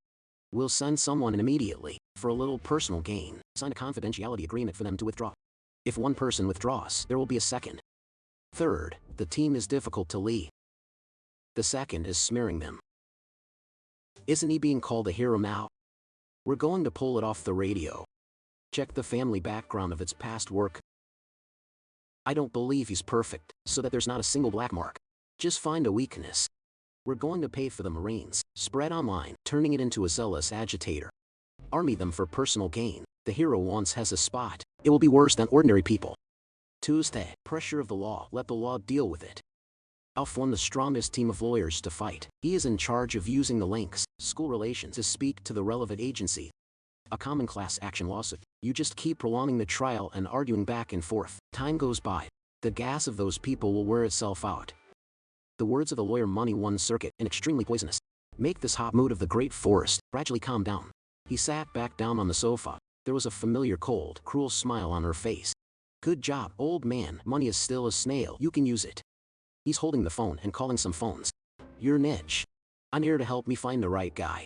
We'll send someone in immediately, for a little personal gain. Sign a confidentiality agreement for them to withdraw. If one person withdraws, there will be a second. Third, the team is difficult to lead. The second is smearing them. Isn't he being called a hero now? We're going to pull it off the radio. Check the family background of its past work. I don't believe he's perfect, so that there's not a single black mark. Just find a weakness. We're going to pay for the Marines, spread online, turning it into a zealous agitator. Army them for personal gain. The hero once has a spot. It will be worse than ordinary people. Tuesday, pressure of the law. Let the law deal with it. I'll form the strongest team of lawyers to fight. He is in charge of using the links, school relations to speak to the relevant agency. A common class action lawsuit. You just keep prolonging the trial and arguing back and forth. Time goes by. The gas of those people will wear itself out. The words of the lawyer money one circuit and extremely poisonous. Make this hot mood of the Great Forest gradually calm down. He sat back down on the sofa. There was a familiar cold, cruel smile on her face. Good job, old man. Money is still a snail. You can use it. He's holding the phone and calling some phones. You're niche. I'm here to help me find the right guy.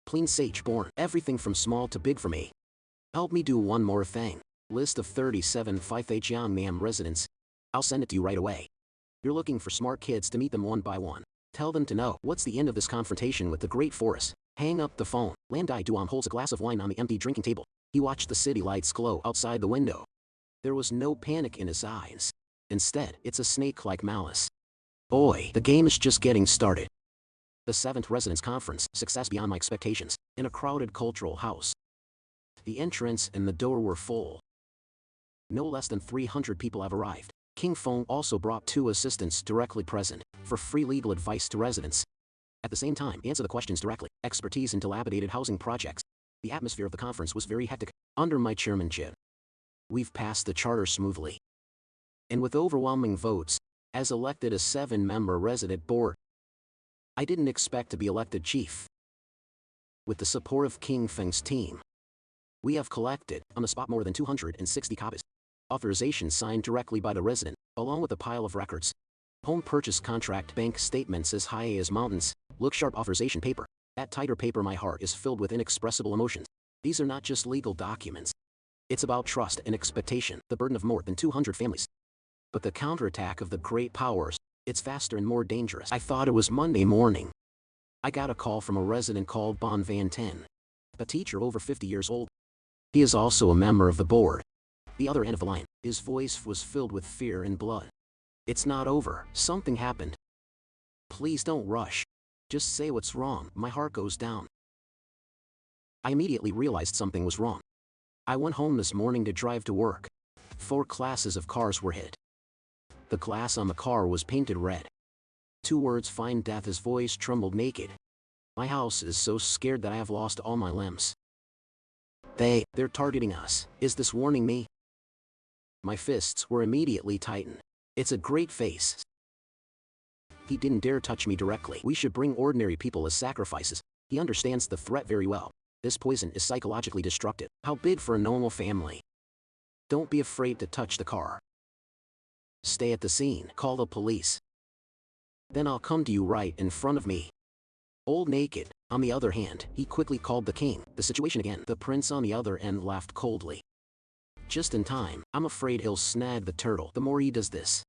Plain sage born, everything from small to big for me. Help me do one more thing. List of 37 Fife-Jiangnam residents. I'll send it to you right away. You're looking for smart kids to meet them one by one. Tell them to know what's the end of this confrontation with the great forest. Hang up the phone. Landai Duan holds a glass of wine on the empty drinking table. He watched the city lights glow outside the window. There was no panic in his eyes. Instead, it's a snake-like malice. Boy, the game is just getting started. The 7th Residence Conference, success beyond my expectations, in a crowded cultural house. The entrance and the door were full. No less than 300 people have arrived. King Feng also brought 2 assistants directly present, for free legal advice to residents. At the same time, answer the questions directly. Expertise in dilapidated housing projects. The atmosphere of the conference was very hectic. Under my chairmanship, we've passed the charter smoothly. And with overwhelming votes, as elected a 7-member resident board. I didn't expect to be elected chief. With the support of King Feng's team, we have collected, on the spot, more than 260 copies. Authorization signed directly by the resident, along with a pile of records. Home purchase contract, bank statements as high as mountains, look sharp authorization paper. That tighter paper, my heart is filled with inexpressible emotions. These are not just legal documents. It's about trust and expectation, the burden of more than 200 families. But the counterattack of the great powers, it's faster and more dangerous. I thought it was Monday morning. I got a call from a resident called Bon Van Ten, a teacher over 50 years old. He is also a member of the board. The other end of the line, his voice was filled with fear and blood. It's not over, something happened. Please don't rush. Just say what's wrong. My heart goes down. I immediately realized something was wrong. I went home this morning to drive to work. 4 classes of cars were hit. The glass on the car was painted red. 2 words, find death. His voice trembled naked. My house is so scared that I have lost all my limbs. They're targeting us. Is this warning me? My fists were immediately tightened. It's a great face. He didn't dare touch me directly. We should bring ordinary people as sacrifices. He understands the threat very well. This poison is psychologically destructive. How big for a normal family? Don't be afraid to touch the car. Stay at the scene. Call the police. Then I'll come to you right in front of me. Old Naked, on the other hand, he quickly called the king. The situation again. The prince on the other end laughed coldly. Just in time. I'm afraid he'll snag the turtle. The more he does this,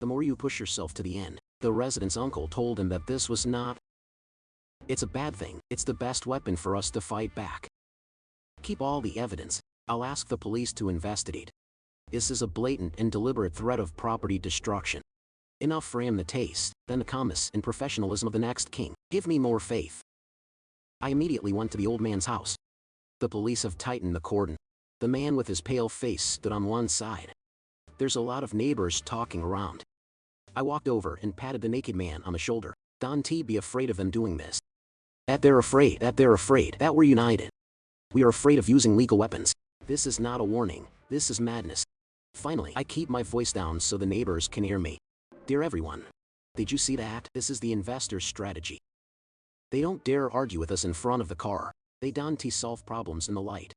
the more you push yourself to the end. The resident's uncle told him that this was not. It's a bad thing. It's the best weapon for us to fight back. Keep all the evidence. I'll ask the police to investigate. This is a blatant and deliberate threat of property destruction. Enough for him to taste, then the calmness and professionalism of the next king. Give me more faith. I immediately went to the old man's house. The police have tightened the cordon. The man with his pale face stood on one side. There's a lot of neighbors talking around. I walked over and patted the naked man on the shoulder. Don't be afraid of them doing this. That they're afraid, that we're united. We are afraid of using legal weapons. This is not a warning, this is madness. Finally, I keep my voice down so the neighbors can hear me. Dear everyone, did you see that? This is the investor's strategy. They don't dare argue with us in front of the car. They don't solve problems in the light.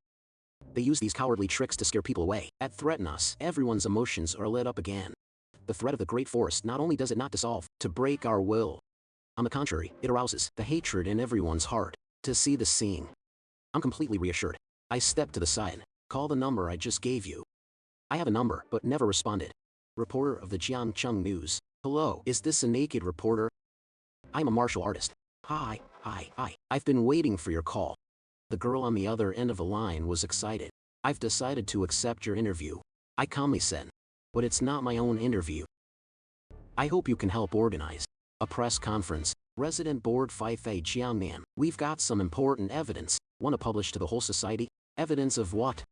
They use these cowardly tricks to scare people away, that threaten us. Everyone's emotions are lit up again. The threat of the great forest not only does it not dissolve, to break our will. On the contrary, it arouses the hatred in everyone's heart. To see the scene, I'm completely reassured. I step to the side. Call the number I just gave you. I have a number, but never responded. Reporter of the Jiangcheng News. Hello, is this a naked reporter? I'm a martial artist. Hi. I've been waiting for your call. The girl on the other end of the line was excited. I've decided to accept your interview. I calmly said. But it's not my own interview. I hope you can help organize a press conference. Resident Board Fife Jiangnam. We've got some important evidence. Want to publish to the whole society? Evidence of what?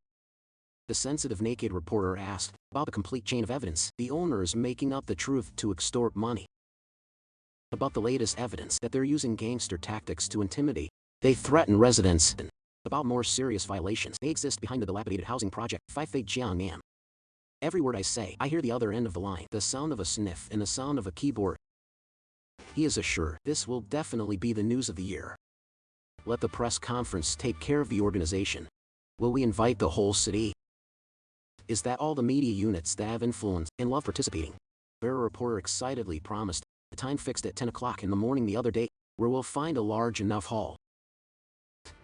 The sensitive naked reporter asked. About the complete chain of evidence. The owner is making up the truth to extort money. About the latest evidence that they're using gangster tactics to intimidate. They threaten residents. About more serious violations. They exist behind the dilapidated housing project. Fife Jiangnam. Every word I say, I hear the other end of the line. The sound of a sniff and the sound of a keyboard. He is assured this will definitely be the news of the year. Let the press conference take care of the organization. Will we invite the whole city? Is that all the media units that have influence and love participating? Bearer reporter excitedly promised, the time fixed at 10 o'clock in the morning the other day, where we'll find a large enough haul.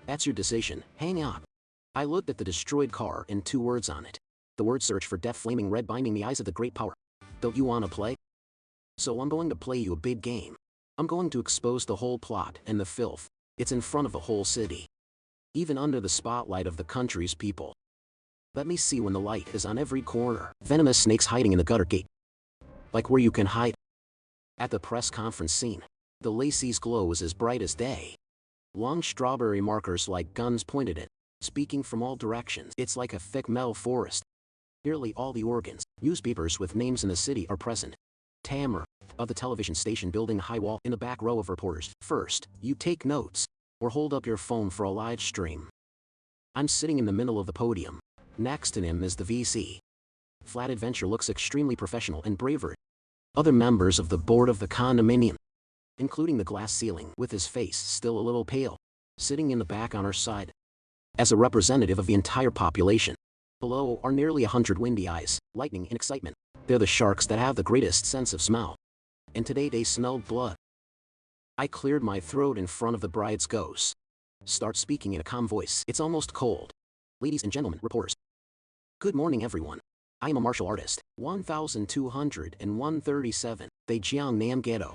That's your decision, hang up. I looked at the destroyed car and 2 words on it. The word search for death flaming red binding the eyes of the great power. Don't you wanna play? So I'm going to play you a big game. I'm going to expose the whole plot and the filth. It's in front of the whole city. Even under the spotlight of the country's people. Let me see when the light is on every corner. Venomous snakes hiding in the gutter gate. Like where you can hide. At the press conference scene, the Lacey's glow was as bright as day. Long strawberry markers like guns pointed at, speaking from all directions. It's like a thick metal forest. Nearly all the organs, newspapers with names in the city are present. Tamara, of the television station building a high wall in the back row of reporters. First, you take notes, or hold up your phone for a live stream. I'm sitting in the middle of the podium. Next to him is the VC. Flat Adventure looks extremely professional and braver. Other members of the board of the condominium, including the glass ceiling with his face still a little pale, sitting in the back on our side. As a representative of the entire population, below are nearly 100 windy eyes, lightning and excitement. They're the sharks that have the greatest sense of smell. And today they smelled blood. I cleared my throat in front of the bride's ghost. Start speaking in a calm voice. It's almost cold. Ladies and gentlemen, reporters. Good morning everyone. I am a martial artist. 1237. They Jiang Nam Ghetto.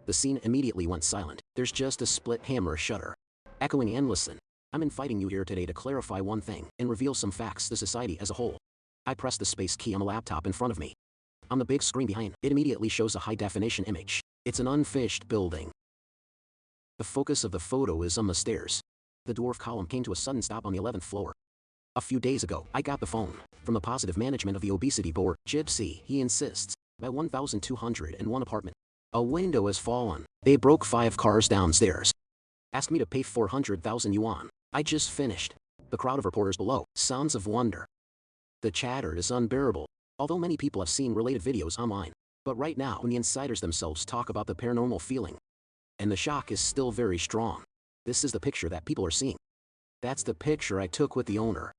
The scene immediately went silent. There's just a split hammer shutter. Echoing endlessly. I'm inviting you here today to clarify one thing and reveal some facts to society as a whole. I press the space key on the laptop in front of me. On the big screen behind, it immediately shows a high-definition image. It's an unfinished building. The focus of the photo is on the stairs. The dwarf column came to a sudden stop on the 11th floor. A few days ago, I got the phone from the positive management of the obesity board. Gypsy, he insists, by 1201 apartment. A window has fallen. They broke 5 cars downstairs. Asked me to pay 400,000 yuan. I just finished. The crowd of reporters below, sounds of wonder. The chatter is unbearable, although many people have seen related videos online. But right now, when the insiders themselves talk about the paranormal feeling, and the shock is still very strong. This is the picture that people are seeing. That's the picture I took with the owner.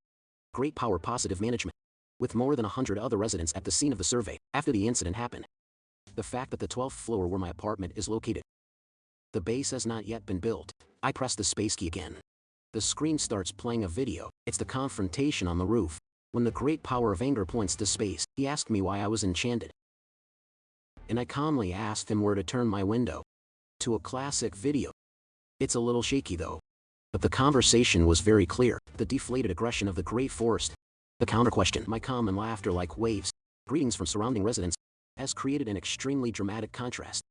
Great power positive management. With more than 100 other residents at the scene of the survey, after the incident happened. The fact that the 12th floor where my apartment is located. The base has not yet been built. I press the space key again. The screen starts playing a video. It's the confrontation on the roof. When the great power of anger points to space, he asked me why I was enchanted. And I calmly asked him where to turn my window. To a classic video. It's a little shaky though. But the conversation was very clear. The deflated aggression of the great forest. The counter question, my calm and laughter like waves, greetings from surrounding residents, has created an extremely dramatic contrast.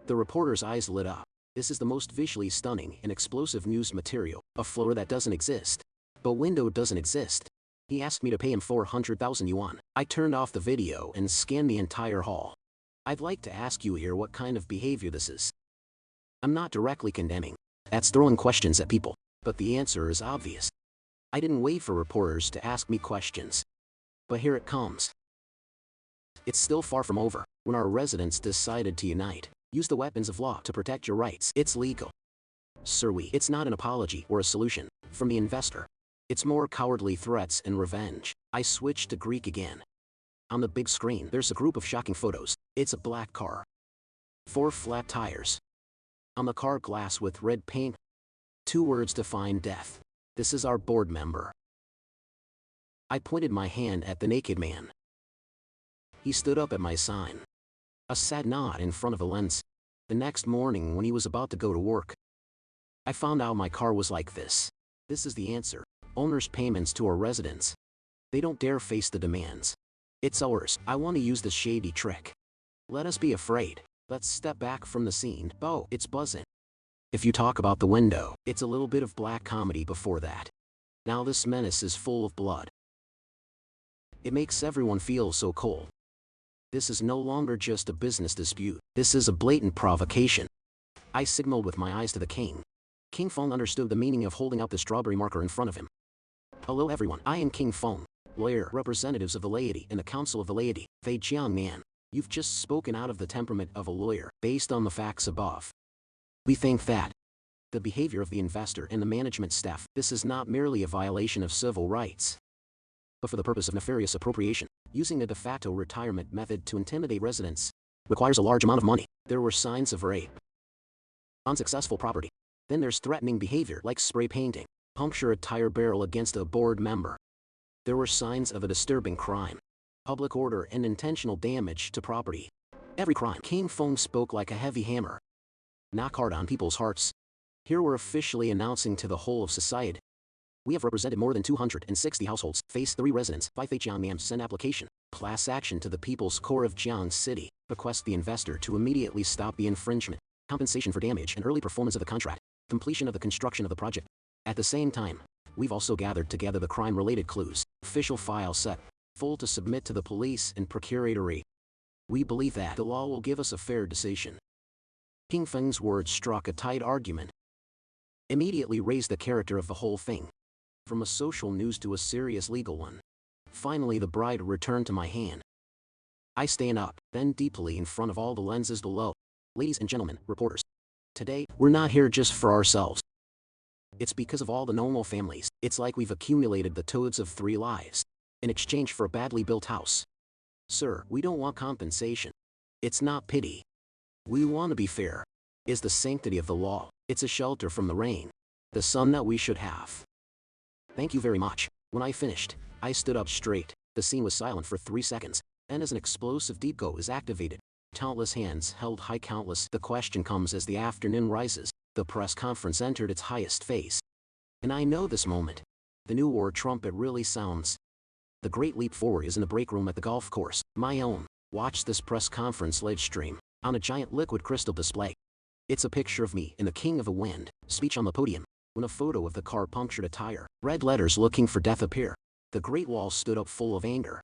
The reporter's eyes lit up. This is the most visually stunning and explosive news material. A floor that doesn't exist. But window doesn't exist. He asked me to pay him 400,000 yuan. I turned off the video and scanned the entire hall. I'd like to ask you here what kind of behavior this is. I'm not directly condemning. That's throwing questions at people. But the answer is obvious. I didn't wait for reporters to ask me questions. But here it comes. It's still far from over. When our residents decided to unite, use the weapons of law to protect your rights. It's legal. Sir, it's not an apology or a solution from the investor. It's more cowardly threats and revenge. I switched to Greek again. On the big screen, there's a group of shocking photos. It's a black car. 4 flat tires. On the car glass with red paint. 2 words define death. This is our board member. I pointed my hand at the naked man. He stood up at my sign. A sad nod in front of a lens. The next morning when he was about to go to work, I found out my car was like this. This is the answer. Owner's payments to our residents. They don't dare face the demands. It's ours. I want to use this shady trick. Let us be afraid. Let's step back from the scene. Oh, it's buzzing. If you talk about the window, it's a little bit of black comedy before that. Now this menace is full of blood. It makes everyone feel so cold. This is no longer just a business dispute. This is a blatant provocation. I signaled with my eyes to the king. King Feng understood the meaning of holding up the strawberry marker in front of him. Hello everyone, I am King Feng, lawyer, representatives of the laity and the council of the laity, Fei Jiangnan. You've just spoken out of the temperament of a lawyer, based on the facts above. We think that the behavior of the investor and the management staff, this is not merely a violation of civil rights, but for the purpose of nefarious appropriation. using a de facto retirement method to intimidate residents. Requires a large amount of money. There were signs of rape. Unsuccessful property. Then there's threatening behavior like spray painting, puncture a tire barrel against a board member. There were signs of a disturbing crime. Public order and intentional damage to property. Every crime. King Feng spoke like a heavy hammer. Knock hard on people's hearts. Here we're officially announcing to the whole of society. We have represented more than 260 households. Phase 3 residents. 5 Jiangnan send application. Class action to the People's Court of Jiang City. Request the investor to immediately stop the infringement. Compensation for damage and early performance of the contract. Completion of the construction of the project. At the same time, we've also gathered together the crime-related clues. Official file set. Full to submit to the police and procuratorate. We believe that the law will give us a fair decision. King Feng's words struck a tight argument. Immediately raised the character of the whole thing. From a social news to a serious legal one. Finally the bride returned to my hand. I stand up, then deeply in front of all the lenses below. Ladies and gentlemen, reporters. Today, we're not here just for ourselves. It's because of all the normal families. It's like we've accumulated the toads of 3 lives. In exchange for a badly built house. Sir, we don't want compensation. It's not pity. We want to be fair. It's the sanctity of the law. It's a shelter from the rain. The sun that we should have. Thank you very much. When I finished, I stood up straight. The scene was silent for 3 seconds, and as an explosive deco is activated, countless hands held high countless. The question comes as the afternoon rises. The press conference entered its highest phase. And I know this moment. The new war trumpet really sounds. The great leap forward is in the break room at the golf course, my own. Watch this press conference live stream, on a giant liquid crystal display. It's a picture of me in the King of the Wind, speech on the podium, when a photo of the car punctured a tire. Red letters looking for death appear. The Great Wall stood up full of anger.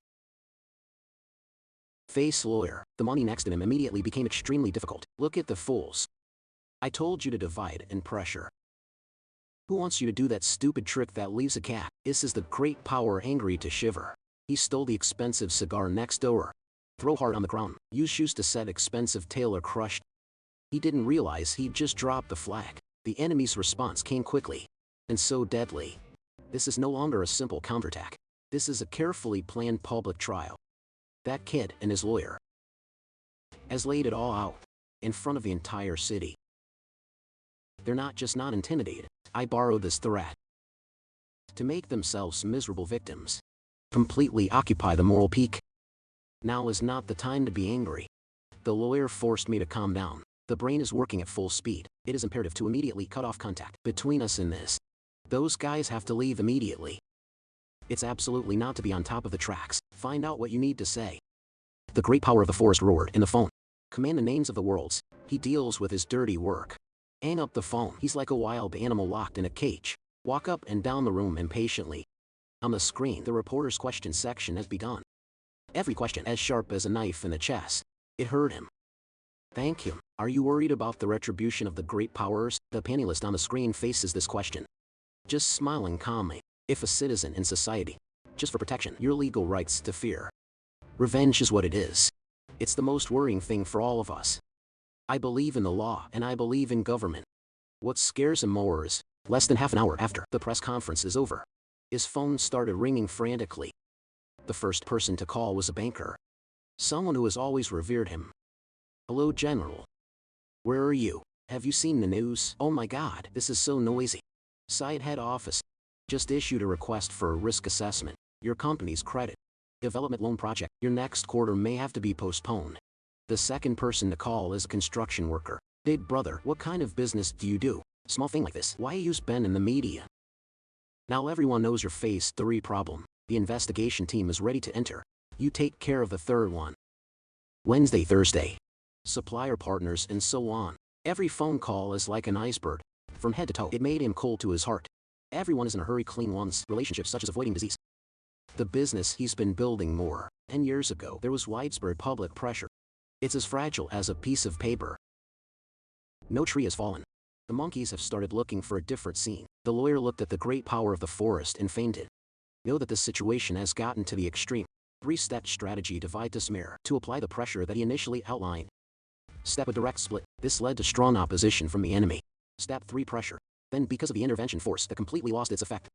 Face lawyer, the money next to him immediately became extremely difficult. Look at the fools. I told you to divide and pressure. Who wants you to do that stupid trick that leaves a cat? This is the great power angry to shiver. He stole the expensive cigar next door. Throw hard on the ground. Use shoes to set expensive tailor crushed. He didn't realize he'd just dropped the flag. The enemy's response came quickly. And so deadly. This is no longer a simple counterattack. This is a carefully planned public trial. That kid and his lawyer has laid it all out. In front of the entire city. They're not just not intimidated. I borrowed this threat. To make themselves miserable victims. Completely occupy the moral peak. Now is not the time to be angry. The lawyer forced me to calm down. The brain is working at full speed. It is imperative to immediately cut off contact between us in this. Those guys have to leave immediately. It's absolutely not to be on top of the tracks. Find out what you need to say. The great power of the forest roared in the phone. Command the names of the worlds. He deals with his dirty work. Hang up the phone. He's like a wild animal locked in a cage. Walk up and down the room impatiently. On the screen, the reporter's question section has begun. Every question as sharp as a knife in the chest. It hurt him. Thank him. Are you worried about the retribution of the great powers? The panelist on the screen faces this question. Just smiling calmly. If a citizen in society, just for protection, your legal rights to fear. Revenge is what it is. It's the most worrying thing for all of us. I believe in the law and I believe in government. What scares him more is, less than half an hour after the press conference is over, his phone started ringing frantically. The first person to call was a banker. Someone who has always revered him. Hello, General. Where are you? Have you seen the news? Oh my God, this is so noisy. Site head office. Just issued a request for a risk assessment. Your company's credit development loan project. Your next quarter may have to be postponed. The second person to call is a construction worker. Big brother, what kind of business do you do? Small thing like this. Why use Ben in the media? Now everyone knows your phase 3 problem. The investigation team is ready to enter. You take care of the third one. Wednesday, Thursday. Supplier partners and so on. Every phone call is like an iceberg. From head to toe, it made him cold to his heart. Everyone is in a hurry clean ones. Relationships such as avoiding disease. The business he's been building more. 10 years ago, there was widespread public pressure. It's as fragile as a piece of paper. No tree has fallen. The monkeys have started looking for a different scene. The lawyer looked at the great power of the forest and fainted. Know that this situation has gotten to the extreme. 3-step strategy divide to smear. To apply the pressure that he initially outlined. Step a direct split. This led to strong opposition from the enemy. Step 3 pressure. Then because of the intervention force that completely lost its effect.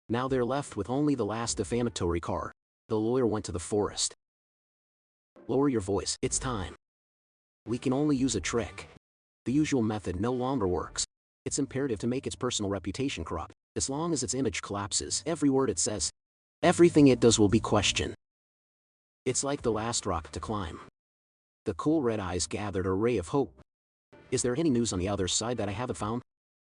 Now they're left with only the last defamatory card. The lawyer went to the forest. Lower your voice, it's time. We can only use a trick. The usual method no longer works. It's imperative to make its personal reputation corrupt. As long as its image collapses, every word it says, everything it does will be questioned. It's like the last rock to climb. The cool red eyes gathered a ray of hope. Is there any news on the other side that I haven't found?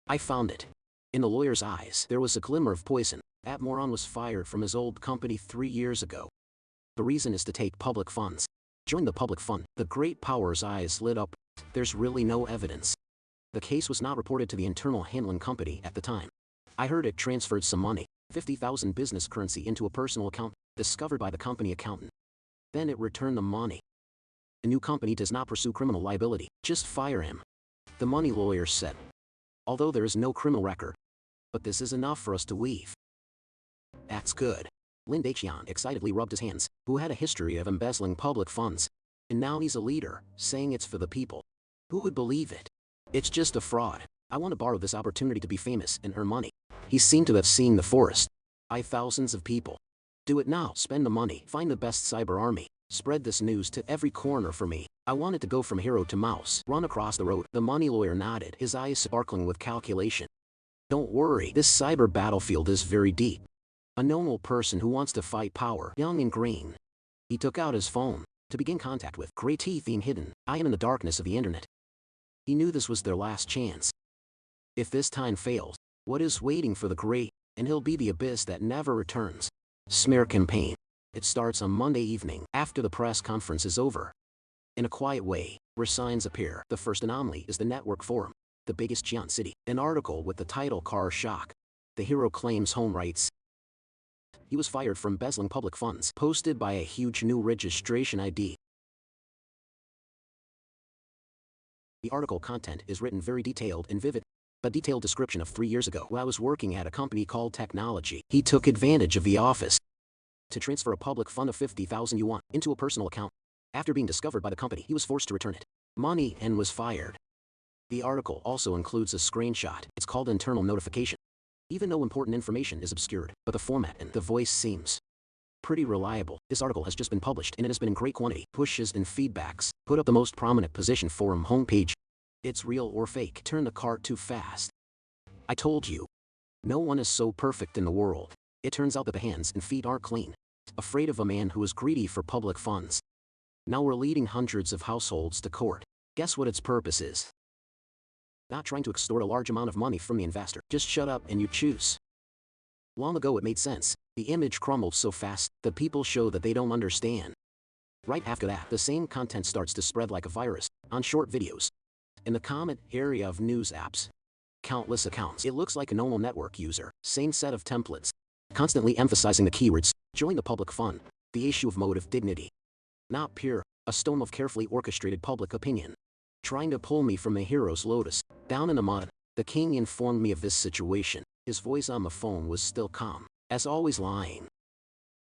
I found it. In the lawyer's eyes, there was a glimmer of poison. That moron was fired from his old company 3 years ago. The reason is to take public funds. Join the public fund. The great power's eyes lit up. There's really no evidence. The case was not reported to the internal handling company at the time. I heard it transferred some money, 50,000 business currency into a personal account, discovered by the company accountant. Then it returned the money. The new company does not pursue criminal liability, just fire him. The money lawyer said. Although there is no criminal record. But this is enough for us to leave. That's good. Lin Daqian excitedly rubbed his hands, who had a history of embezzling public funds. And now he's a leader, saying it's for the people. Who would believe it? It's just a fraud. I want to borrow this opportunity to be famous and earn money. He seemed to have seen the forest. Thousands of people. Do it now. Spend the money. Find the best cyber army. Spread this news to every corner for me. I want it to go from hero to mouse. Run across the road. The money lawyer nodded, his eyes sparkling with calculation. Don't worry, this cyber battlefield is very deep. A normal person who wants to fight power, young and green. He took out his phone to begin contact with gray teeth being hidden, eyeing in the darkness of the internet. He knew this was their last chance. If this time fails, what is waiting for the gray, and he'll be the abyss that never returns. Smear campaign. It starts on Monday evening, after the press conference is over. In a quiet way, where signs appear. The first anomaly is the network forum, the biggest giant city. An article with the title Car Shock. The hero claims home rights. He was fired from embezzling public funds, posted by a huge new registration ID. The article content is written very detailed and vivid. A detailed description of 3 years ago while I was working at a company called Technology. He took advantage of the office to transfer a public fund of 50,000 yuan into a personal account. After being discovered by the company, he was forced to return it. Money and was fired. The article also includes a screenshot. It's called internal notification. Even though important information is obscured, but the format and the voice seems pretty reliable. This article has just been published and it has been in great quantity. Pushes and feedbacks. Put up the most prominent position forum homepage. It's real or fake. Turn the cart too fast. I told you. No one is so perfect in the world. It turns out that the hands and feet aren't clean. Afraid of a man who is greedy for public funds. Now we're leading hundreds of households to court. Guess what its purpose is? Not trying to extort a large amount of money from the investor. Just shut up and you choose. Long ago it made sense. The image crumbled so fast that people show that they don't understand. Right after that, the same content starts to spread like a virus, on short videos. In the comment area of news apps. Countless accounts. It looks like a normal network user. Same set of templates. Constantly emphasizing the keywords. Join the public fund. The issue of motive dignity. Not pure. A storm of carefully orchestrated public opinion. Trying to pull me from a hero's lotus. Down in the mud. The king informed me of this situation. His voice on the phone was still calm. As always lying.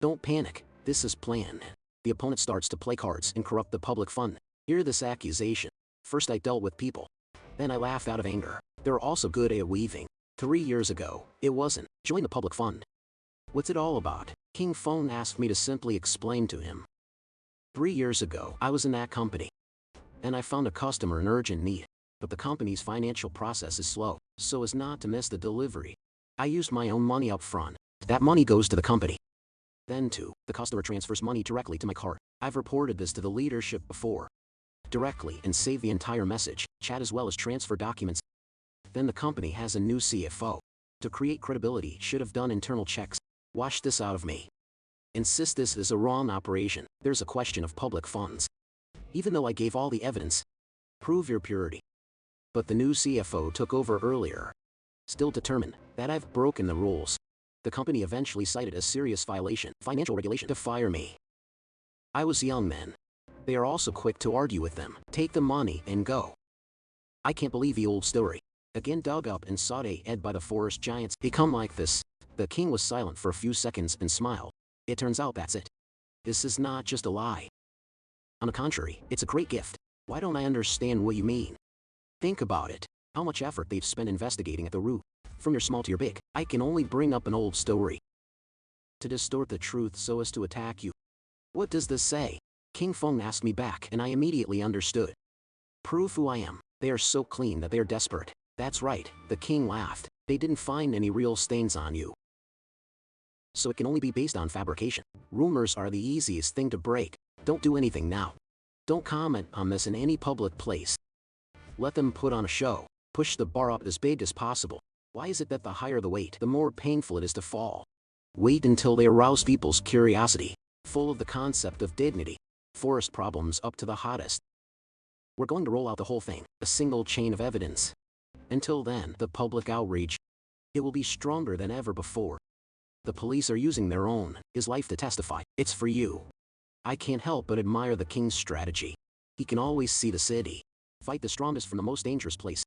Don't panic. This is planned. The opponent starts to play cards and corrupt the public fund. Hear this accusation. First I dealt with people. Then I laughed out of anger. They're also good at weaving. 3 years ago, it wasn't. Join the public fund. What's it all about? King Phone asked me to simply explain to him. 3 years ago, I was in that company. And I found a customer in urgent need. But the company's financial process is slow, so as not to miss the delivery. I used my own money up front. That money goes to the company. Then too, the customer transfers money directly to my card. I've reported this to the leadership before. Directly and save the entire message, chat as well as transfer documents. Then the company has a new CFO. To create credibility, should have done internal checks. Wash this out of me. Insist this is a wrong operation. There's a question of public funds. Even though I gave all the evidence. Prove your purity. But the new CFO took over earlier. Still determined that I've broken the rules. The company eventually cited a serious violation, financial regulation, to fire me. I was young men. They are also quick to argue with them. Take the money and go. I can't believe the old story. Again dug up and sauteed by the forest giants. Become like this. The king was silent for a few seconds and smiled. It turns out that's it. This is not just a lie. On the contrary, it's a great gift. Why don't I understand what you mean? Think about it. How much effort they've spent investigating at the root. From your small to your big. I can only bring up an old story. to distort the truth so as to attack you. What does this say? King Feng asked me back, and I immediately understood. Prove who I am. They are so clean that they are desperate. That's right, the king laughed. They didn't find any real stains on you. So it can only be based on fabrication. Rumors are the easiest thing to break. Don't do anything now. Don't comment on this in any public place. Let them put on a show. Push the bar up as big as possible. Why is it that the higher the weight, the more painful it is to fall? Wait until they arouse people's curiosity, full of the concept of dignity. Forest problems up to the hottest. We're going to roll out the whole thing, a single chain of evidence. Until then, the public outrage, it will be stronger than ever before. The police are using their own, his life to testify. It's for you. I can't help but admire the king's strategy. He can always see the city. Fight the strongest from the most dangerous place.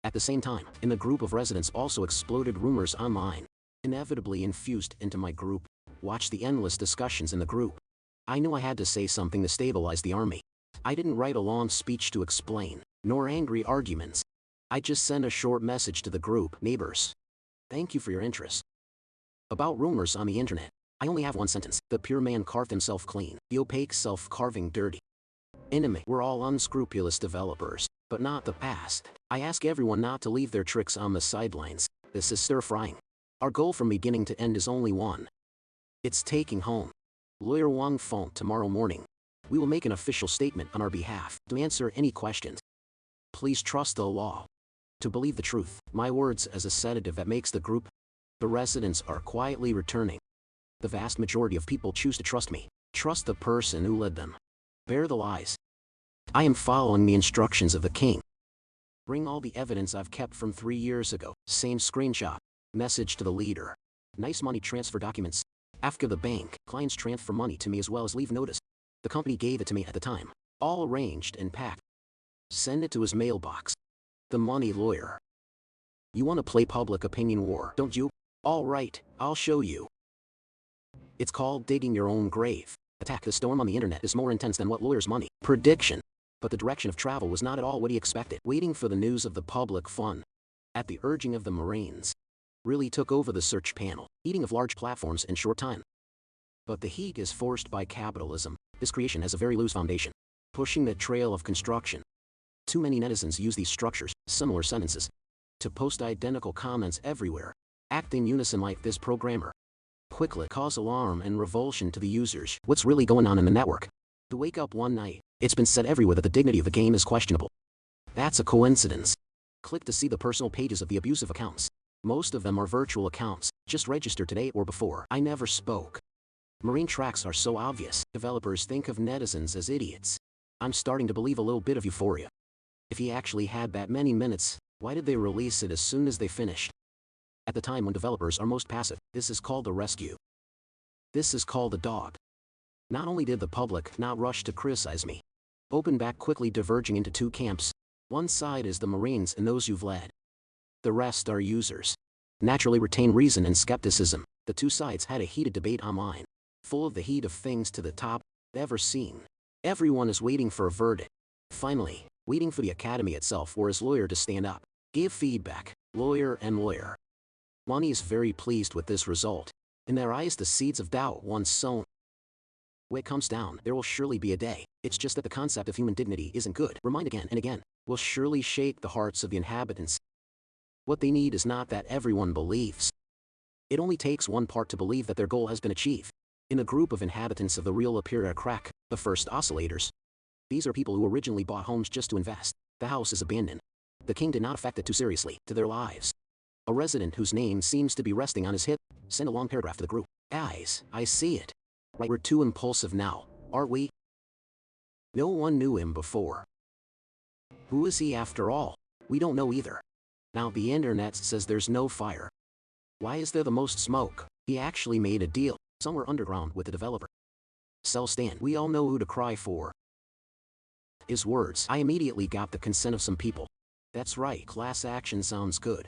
At the same time, in the group of residents also exploded rumors online, inevitably infused into my group. Watch the endless discussions in the group. I knew I had to say something to stabilize the army. I didn't write a long speech to explain, nor angry arguments. I just sent a short message to the group. Neighbors, thank you for your interest. About rumors on the internet, I only have one sentence. The pure man carved himself clean, the opaque self-carving dirty. Enemy, we're all unscrupulous developers, but not the past. I ask everyone not to leave their tricks on the sidelines. This is stir-frying. Our goal from beginning to end is only one. It's taking home Lawyer Wang Feng tomorrow morning. We will make an official statement on our behalf to answer any questions. Please trust the law. To believe the truth, my words as a sedative that makes the group. The residents are quietly returning. The vast majority of people choose to trust me. Trust the person who led them. Bear the lies. I am following the instructions of the king. Bring all the evidence I've kept from 3 years ago. Same screenshot. Message to the leader. Nice money transfer documents. After the bank, clients transfer money to me as well as leave notice. The company gave it to me at the time. All arranged and packed. Send it to his mailbox. The money lawyer. You want to play public opinion war, don't you? All right, I'll show you. It's called digging your own grave. Attack. The storm on the internet is more intense than what lawyers' money. Prediction. But the direction of travel was not at all what he expected. Waiting for the news of the public fund, at the urging of the Marines, really took over the search panel, eating of large platforms in short time. But the heat is forced by capitalism. This creation has a very loose foundation, pushing the trail of construction. Too many netizens use these structures, similar sentences, to post identical comments everywhere. Act in unison like this programmer. Quickly cause alarm and revulsion to the users. What's really going on in the network? To wake up one night, it's been said everywhere that the dignity of the game is questionable. That's a coincidence. Click to see the personal pages of the abusive accounts. Most of them are virtual accounts, just registered today or before. I never spoke. Marine tracks are so obvious. Developers think of netizens as idiots. I'm starting to believe a little bit of euphoria. If he actually had that many minutes, why did they release it as soon as they finished? At the time when developers are most passive, this is called a rescue. This is called a dog. Not only did the public not rush to criticize me, open back quickly diverging into two camps. One side is the Marines and those you've led. The rest are users. Naturally retain reason and skepticism. The two sides had a heated debate online, full of the heat of things to the top ever seen. Everyone is waiting for a verdict. Finally, waiting for the academy itself or his lawyer to stand up, give feedback. Lawyer and lawyer. Wani is very pleased with this result. In their eyes the seeds of doubt once sown. When it comes down, there will surely be a day. It's just that the concept of human dignity isn't good. Remind again and again, will surely shake the hearts of the inhabitants. What they need is not that everyone believes. It only takes one part to believe that their goal has been achieved. In a group of inhabitants of the real appear a crack, the first oscillators. These are people who originally bought homes just to invest. The house is abandoned. The king did not affect it too seriously to their lives. A resident whose name seems to be resting on his hip, send a long paragraph to the group. Guys, I see it. Right, we're too impulsive now, aren't we? No one knew him before. Who is he after all? We don't know either. Now the internet says there's no fire. Why is there the most smoke? He actually made a deal, somewhere underground with the developer. Sell stand. We all know who to cry for. His words. I immediately got the consent of some people. That's right, class action sounds good.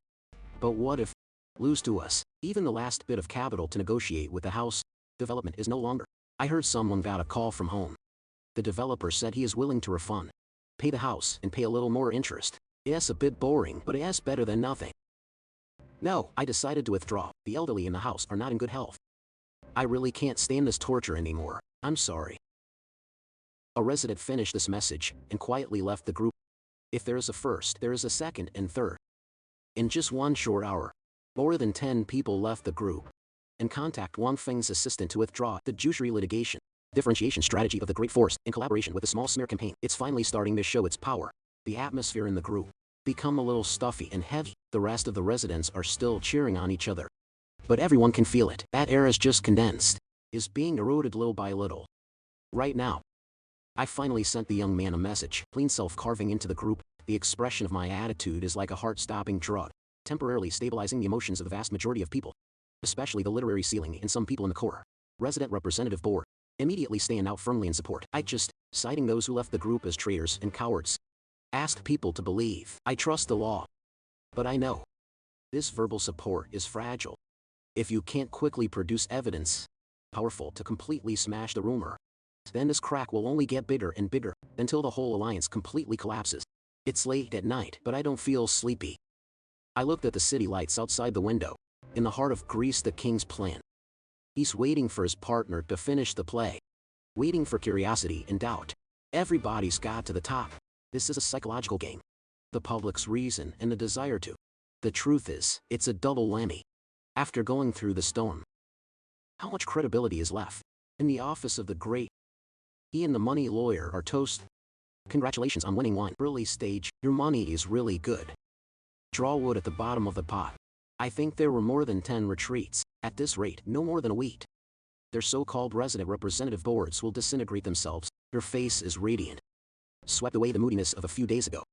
But what if lose to us? Even the last bit of capital to negotiate with the house development is no longer. I heard someone got a call from home. The developer said he is willing to refund. Pay the house and pay a little more interest. Yes, a bit boring, but yes, better than nothing. No, I decided to withdraw. The elderly in the house are not in good health. I really can't stand this torture anymore. I'm sorry. A resident finished this message and quietly left the group. If there is a first, there is a second and third. In just one short hour, more than 10 people left the group and contact Wang Feng's assistant to withdraw the judiciary litigation. Differentiation strategy of the Great Force in collaboration with the small smear campaign. It's finally starting to show its power. The atmosphere in the group become a little stuffy and heavy. The rest of the residents are still cheering on each other, but everyone can feel it. That air is just condensed, is being eroded little by little. Right now, I finally sent the young man a message. Clean self-carving into the group. The expression of my attitude is like a heart-stopping drug, temporarily stabilizing the emotions of the vast majority of people, especially the literary ceiling and some people in the core. Resident Representative Board immediately stand out firmly in support. I just, citing those who left the group as traitors and cowards, asked people to believe. I trust the law, but I know this verbal support is fragile. If you can't quickly produce evidence powerful to completely smash the rumor, then this crack will only get bigger and bigger until the whole alliance completely collapses. It's late at night, but I don't feel sleepy. I looked at the city lights outside the window. In the heart of Greece, the king's plan. He's waiting for his partner to finish the play. Waiting for curiosity and doubt. Everybody's got to the top. This is a psychological game. The public's reason and the desire to. The truth is, it's a double whammy. After going through the storm, how much credibility is left? In the office of the great, he and the money lawyer are toast. Congratulations on winning one. Early stage, your money is really good. Draw wood at the bottom of the pot. I think there were more than 10 retreats. At this rate, no more than a week. Their so-called resident representative boards will disintegrate themselves. Your face is radiant, swept away the moodiness of a few days ago.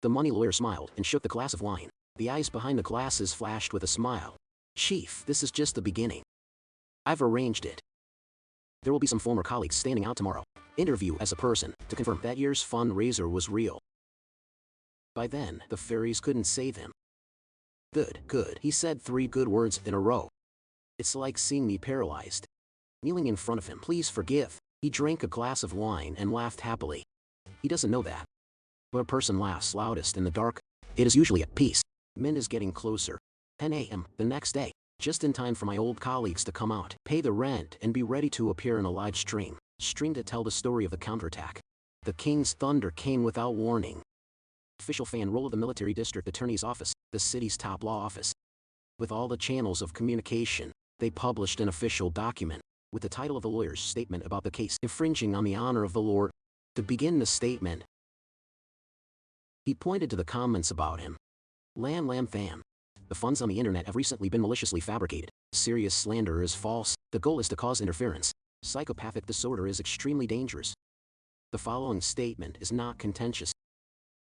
The money lawyer smiled and shook the glass of wine. The eyes behind the glasses flashed with a smile. Chief, this is just the beginning. I've arranged it. There will be some former colleagues standing out tomorrow. Interview as a person to confirm that year's fundraiser was real. By then, the fairies couldn't save him. Good, good. He said 3 good words in a row. It's like seeing me paralyzed. Kneeling in front of him, please forgive. He drank a glass of wine and laughed happily. He doesn't know that. But a person laughs loudest in the dark. It is usually at peace. Min is getting closer. 10 a.m. the next day. Just in time for my old colleagues to come out, pay the rent, and be ready to appear in a live stream. Stream to tell the story of the counterattack. The king's thunder came without warning. Official fan roll of the military district attorney's office, the city's top law office. With all the channels of communication, they published an official document, with the title of the lawyer's statement about the case infringing on the honor of the Lord. To begin the statement, he pointed to the comments about him. Lam fam. The funds on the internet have recently been maliciously fabricated. Serious slander is false. The goal is to cause interference. Psychopathic disorder is extremely dangerous. The following statement is not contentious.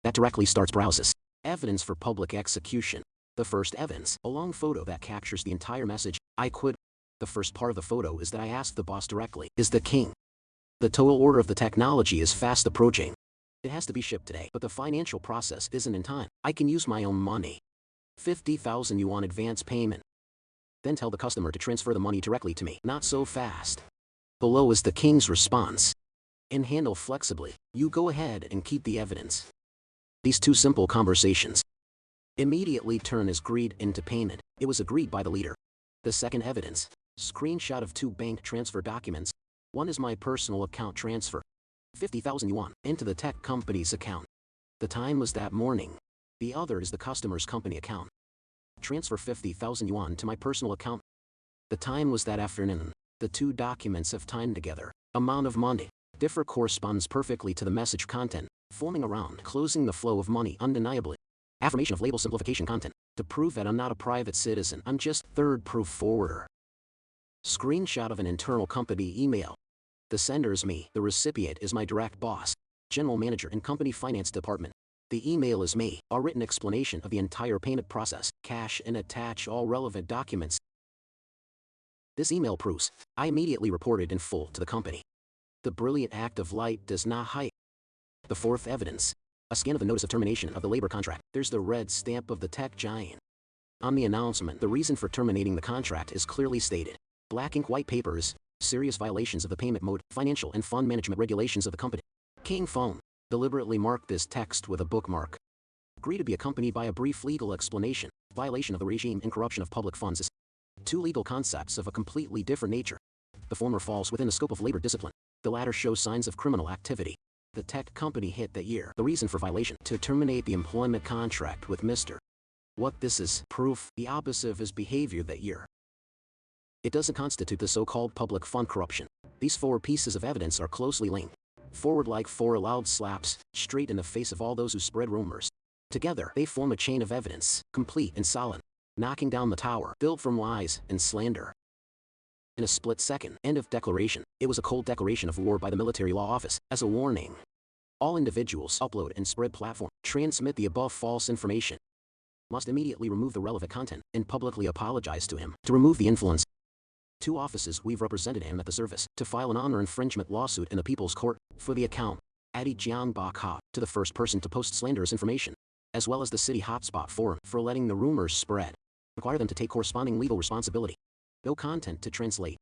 That directly starts browses. Evidence for public execution. The first evidence, a long photo that captures the entire message. I quit. The first part of the photo is that I asked the boss directly, is the king? The total order of the technology is fast approaching. It has to be shipped today, but the financial process isn't in time. I can use my own money. 50,000 yuan advance payment. Then tell the customer to transfer the money directly to me. Not so fast. Below is the king's response. And handle flexibly. You go ahead and keep the evidence. These 2 simple conversations immediately turn his greed into payment. It was agreed by the leader. The second evidence, screenshot of 2 bank transfer documents. One is my personal account transfer. 50,000 yuan into the tech company's account. The time was that morning. The other is the customer's company account. Transfer 50,000 yuan to my personal account. The time was that afternoon. The 2 documents have timed together. Amount of money. Differ corresponds perfectly to the message content, forming around closing the flow of money undeniably. Affirmation of label simplification content. To prove that I'm not a private citizen, I'm just third proof forwarder. Screenshot of an internal company email. The sender is me. The recipient is my direct boss, general manager in company finance department. The email is me. A written explanation of the entire payment process. Cash and attach all relevant documents. This email proves. I immediately reported in full to the company. The brilliant act of light does not hide. The fourth evidence. A scan of the notice of termination of the labor contract. There's the red stamp of the tech giant. On the announcement, the reason for terminating the contract is clearly stated. Black ink white papers, serious violations of the payment mode, financial and fund management regulations of the company. King phone. Deliberately marked this text with a bookmark. Agree to be accompanied by a brief legal explanation. Violation of the regime and corruption of public funds is 2 legal concepts of a completely different nature. The former falls within the scope of labor discipline. The latter shows signs of criminal activity. The tech company hit that year. The reason for violation: to terminate the employment contract with Mr. What this is proof. The opposite of his behavior that year. It doesn't constitute the so-called public fund corruption. These 4 pieces of evidence are closely linked. Forward like 4 loud slaps, straight in the face of all those who spread rumors. Together, they form a chain of evidence, complete and solid, knocking down the tower, built from lies and slander. In a split second, end of declaration. It was a cold declaration of war by the military law office, as a warning. All individuals upload and spread platform, transmit the above false information, must immediately remove the relevant content, and publicly apologize to him, to remove the influence. 2 offices we've represented him at the service, to file an honor infringement lawsuit in the People's Court, for the account, Adi Jiangbaka, to the first person to post slanderous information, as well as the City Hotspot Forum, for letting the rumors spread. Require them to take corresponding legal responsibility. No content to translate.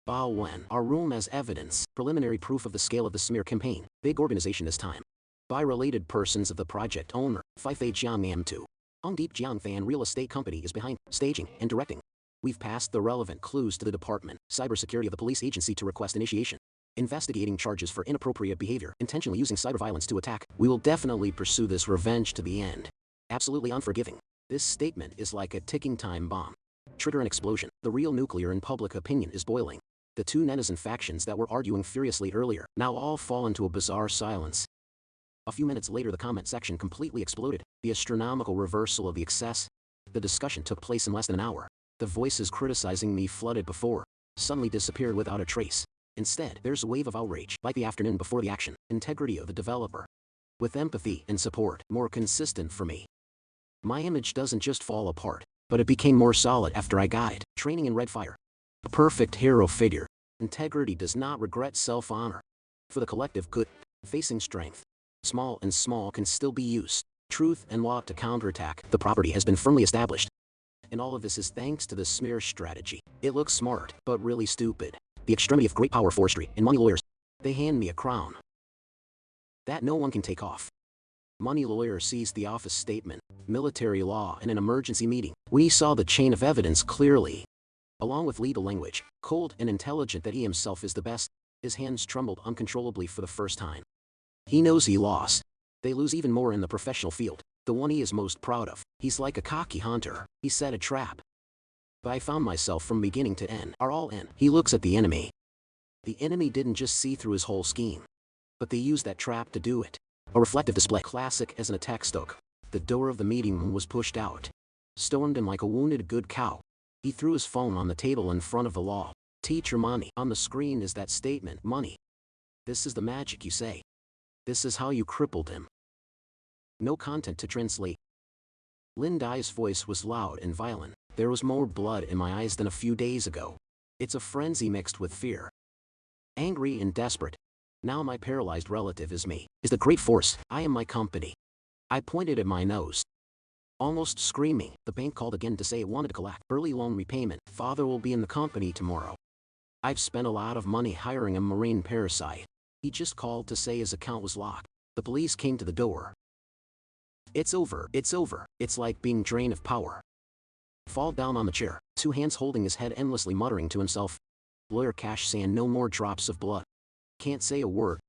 Bao Wen, our room as evidence, preliminary proof of the scale of the smear campaign, big organization this time. By related persons of the project owner, Fifei Jiang Am2. Deep Jiang Fan Real Estate Company is behind, staging, and directing. We've passed the relevant clues to the Department, Cybersecurity of the police agency to request initiation. Investigating charges for inappropriate behavior, intentionally using cyber violence to attack. We will definitely pursue this revenge to the end. Absolutely unforgiving. This statement is like a ticking time bomb. Trigger an explosion. The real nuclear in public opinion is boiling. The 2 netizen factions that were arguing furiously earlier, now all fall into a bizarre silence. A few minutes later the comment section completely exploded. The astronomical reversal of the excess. The discussion took place in less than an hour. The voices criticizing me flooded before, suddenly disappeared without a trace. Instead, there's a wave of outrage, like the afternoon before the action. Integrity of the developer. With empathy and support, more consistent for me. My image doesn't just fall apart, but it became more solid after I got it. Training in Red Fire. A perfect hero figure. Integrity does not regret self-honor. For the collective good. Facing strength. Small and small can still be used. Truth and law to counterattack. The property has been firmly established. And all of this is thanks to the smear strategy. It looks smart, but really stupid. The extremity of great power forestry and money lawyers. They hand me a crown that no one can take off. Money lawyer sees the office statement, military law in an emergency meeting. We saw the chain of evidence clearly. Along with legal language, cold and intelligent that he himself is the best. His hands trembled uncontrollably for the first time. He knows he lost. They lose even more in the professional field. The one he is most proud of. He's like a cocky hunter. He set a trap. But I found myself from beginning to end are all in. He looks at the enemy. The enemy didn't just see through his whole scheme, but they used that trap to do it. A reflective display, classic as an attack stoke. The door of the meeting room was pushed out. Stoned him like a wounded good cow. He threw his phone on the table in front of the law. Teacher money. On the screen is that statement, money. This is the magic you say. This is how you crippled him. No content to translate. Lin Dai's voice was loud and violent. There was more blood in my eyes than a few days ago. It's a frenzy mixed with fear. Angry and desperate. Now my paralyzed relative is me. Is the great force. I am my company. I pointed at my nose. Almost screaming, the bank called again to say it wanted to collect early loan repayment. Father will be in the company tomorrow. I've spent a lot of money hiring a marine parasite. He just called to say his account was locked. The police came to the door. It's over, it's over. It's like being drained of power. Fall down on the chair, 2 hands holding his head, endlessly muttering to himself. Lawyer Cash saying no more drops of blood. Can't say a word.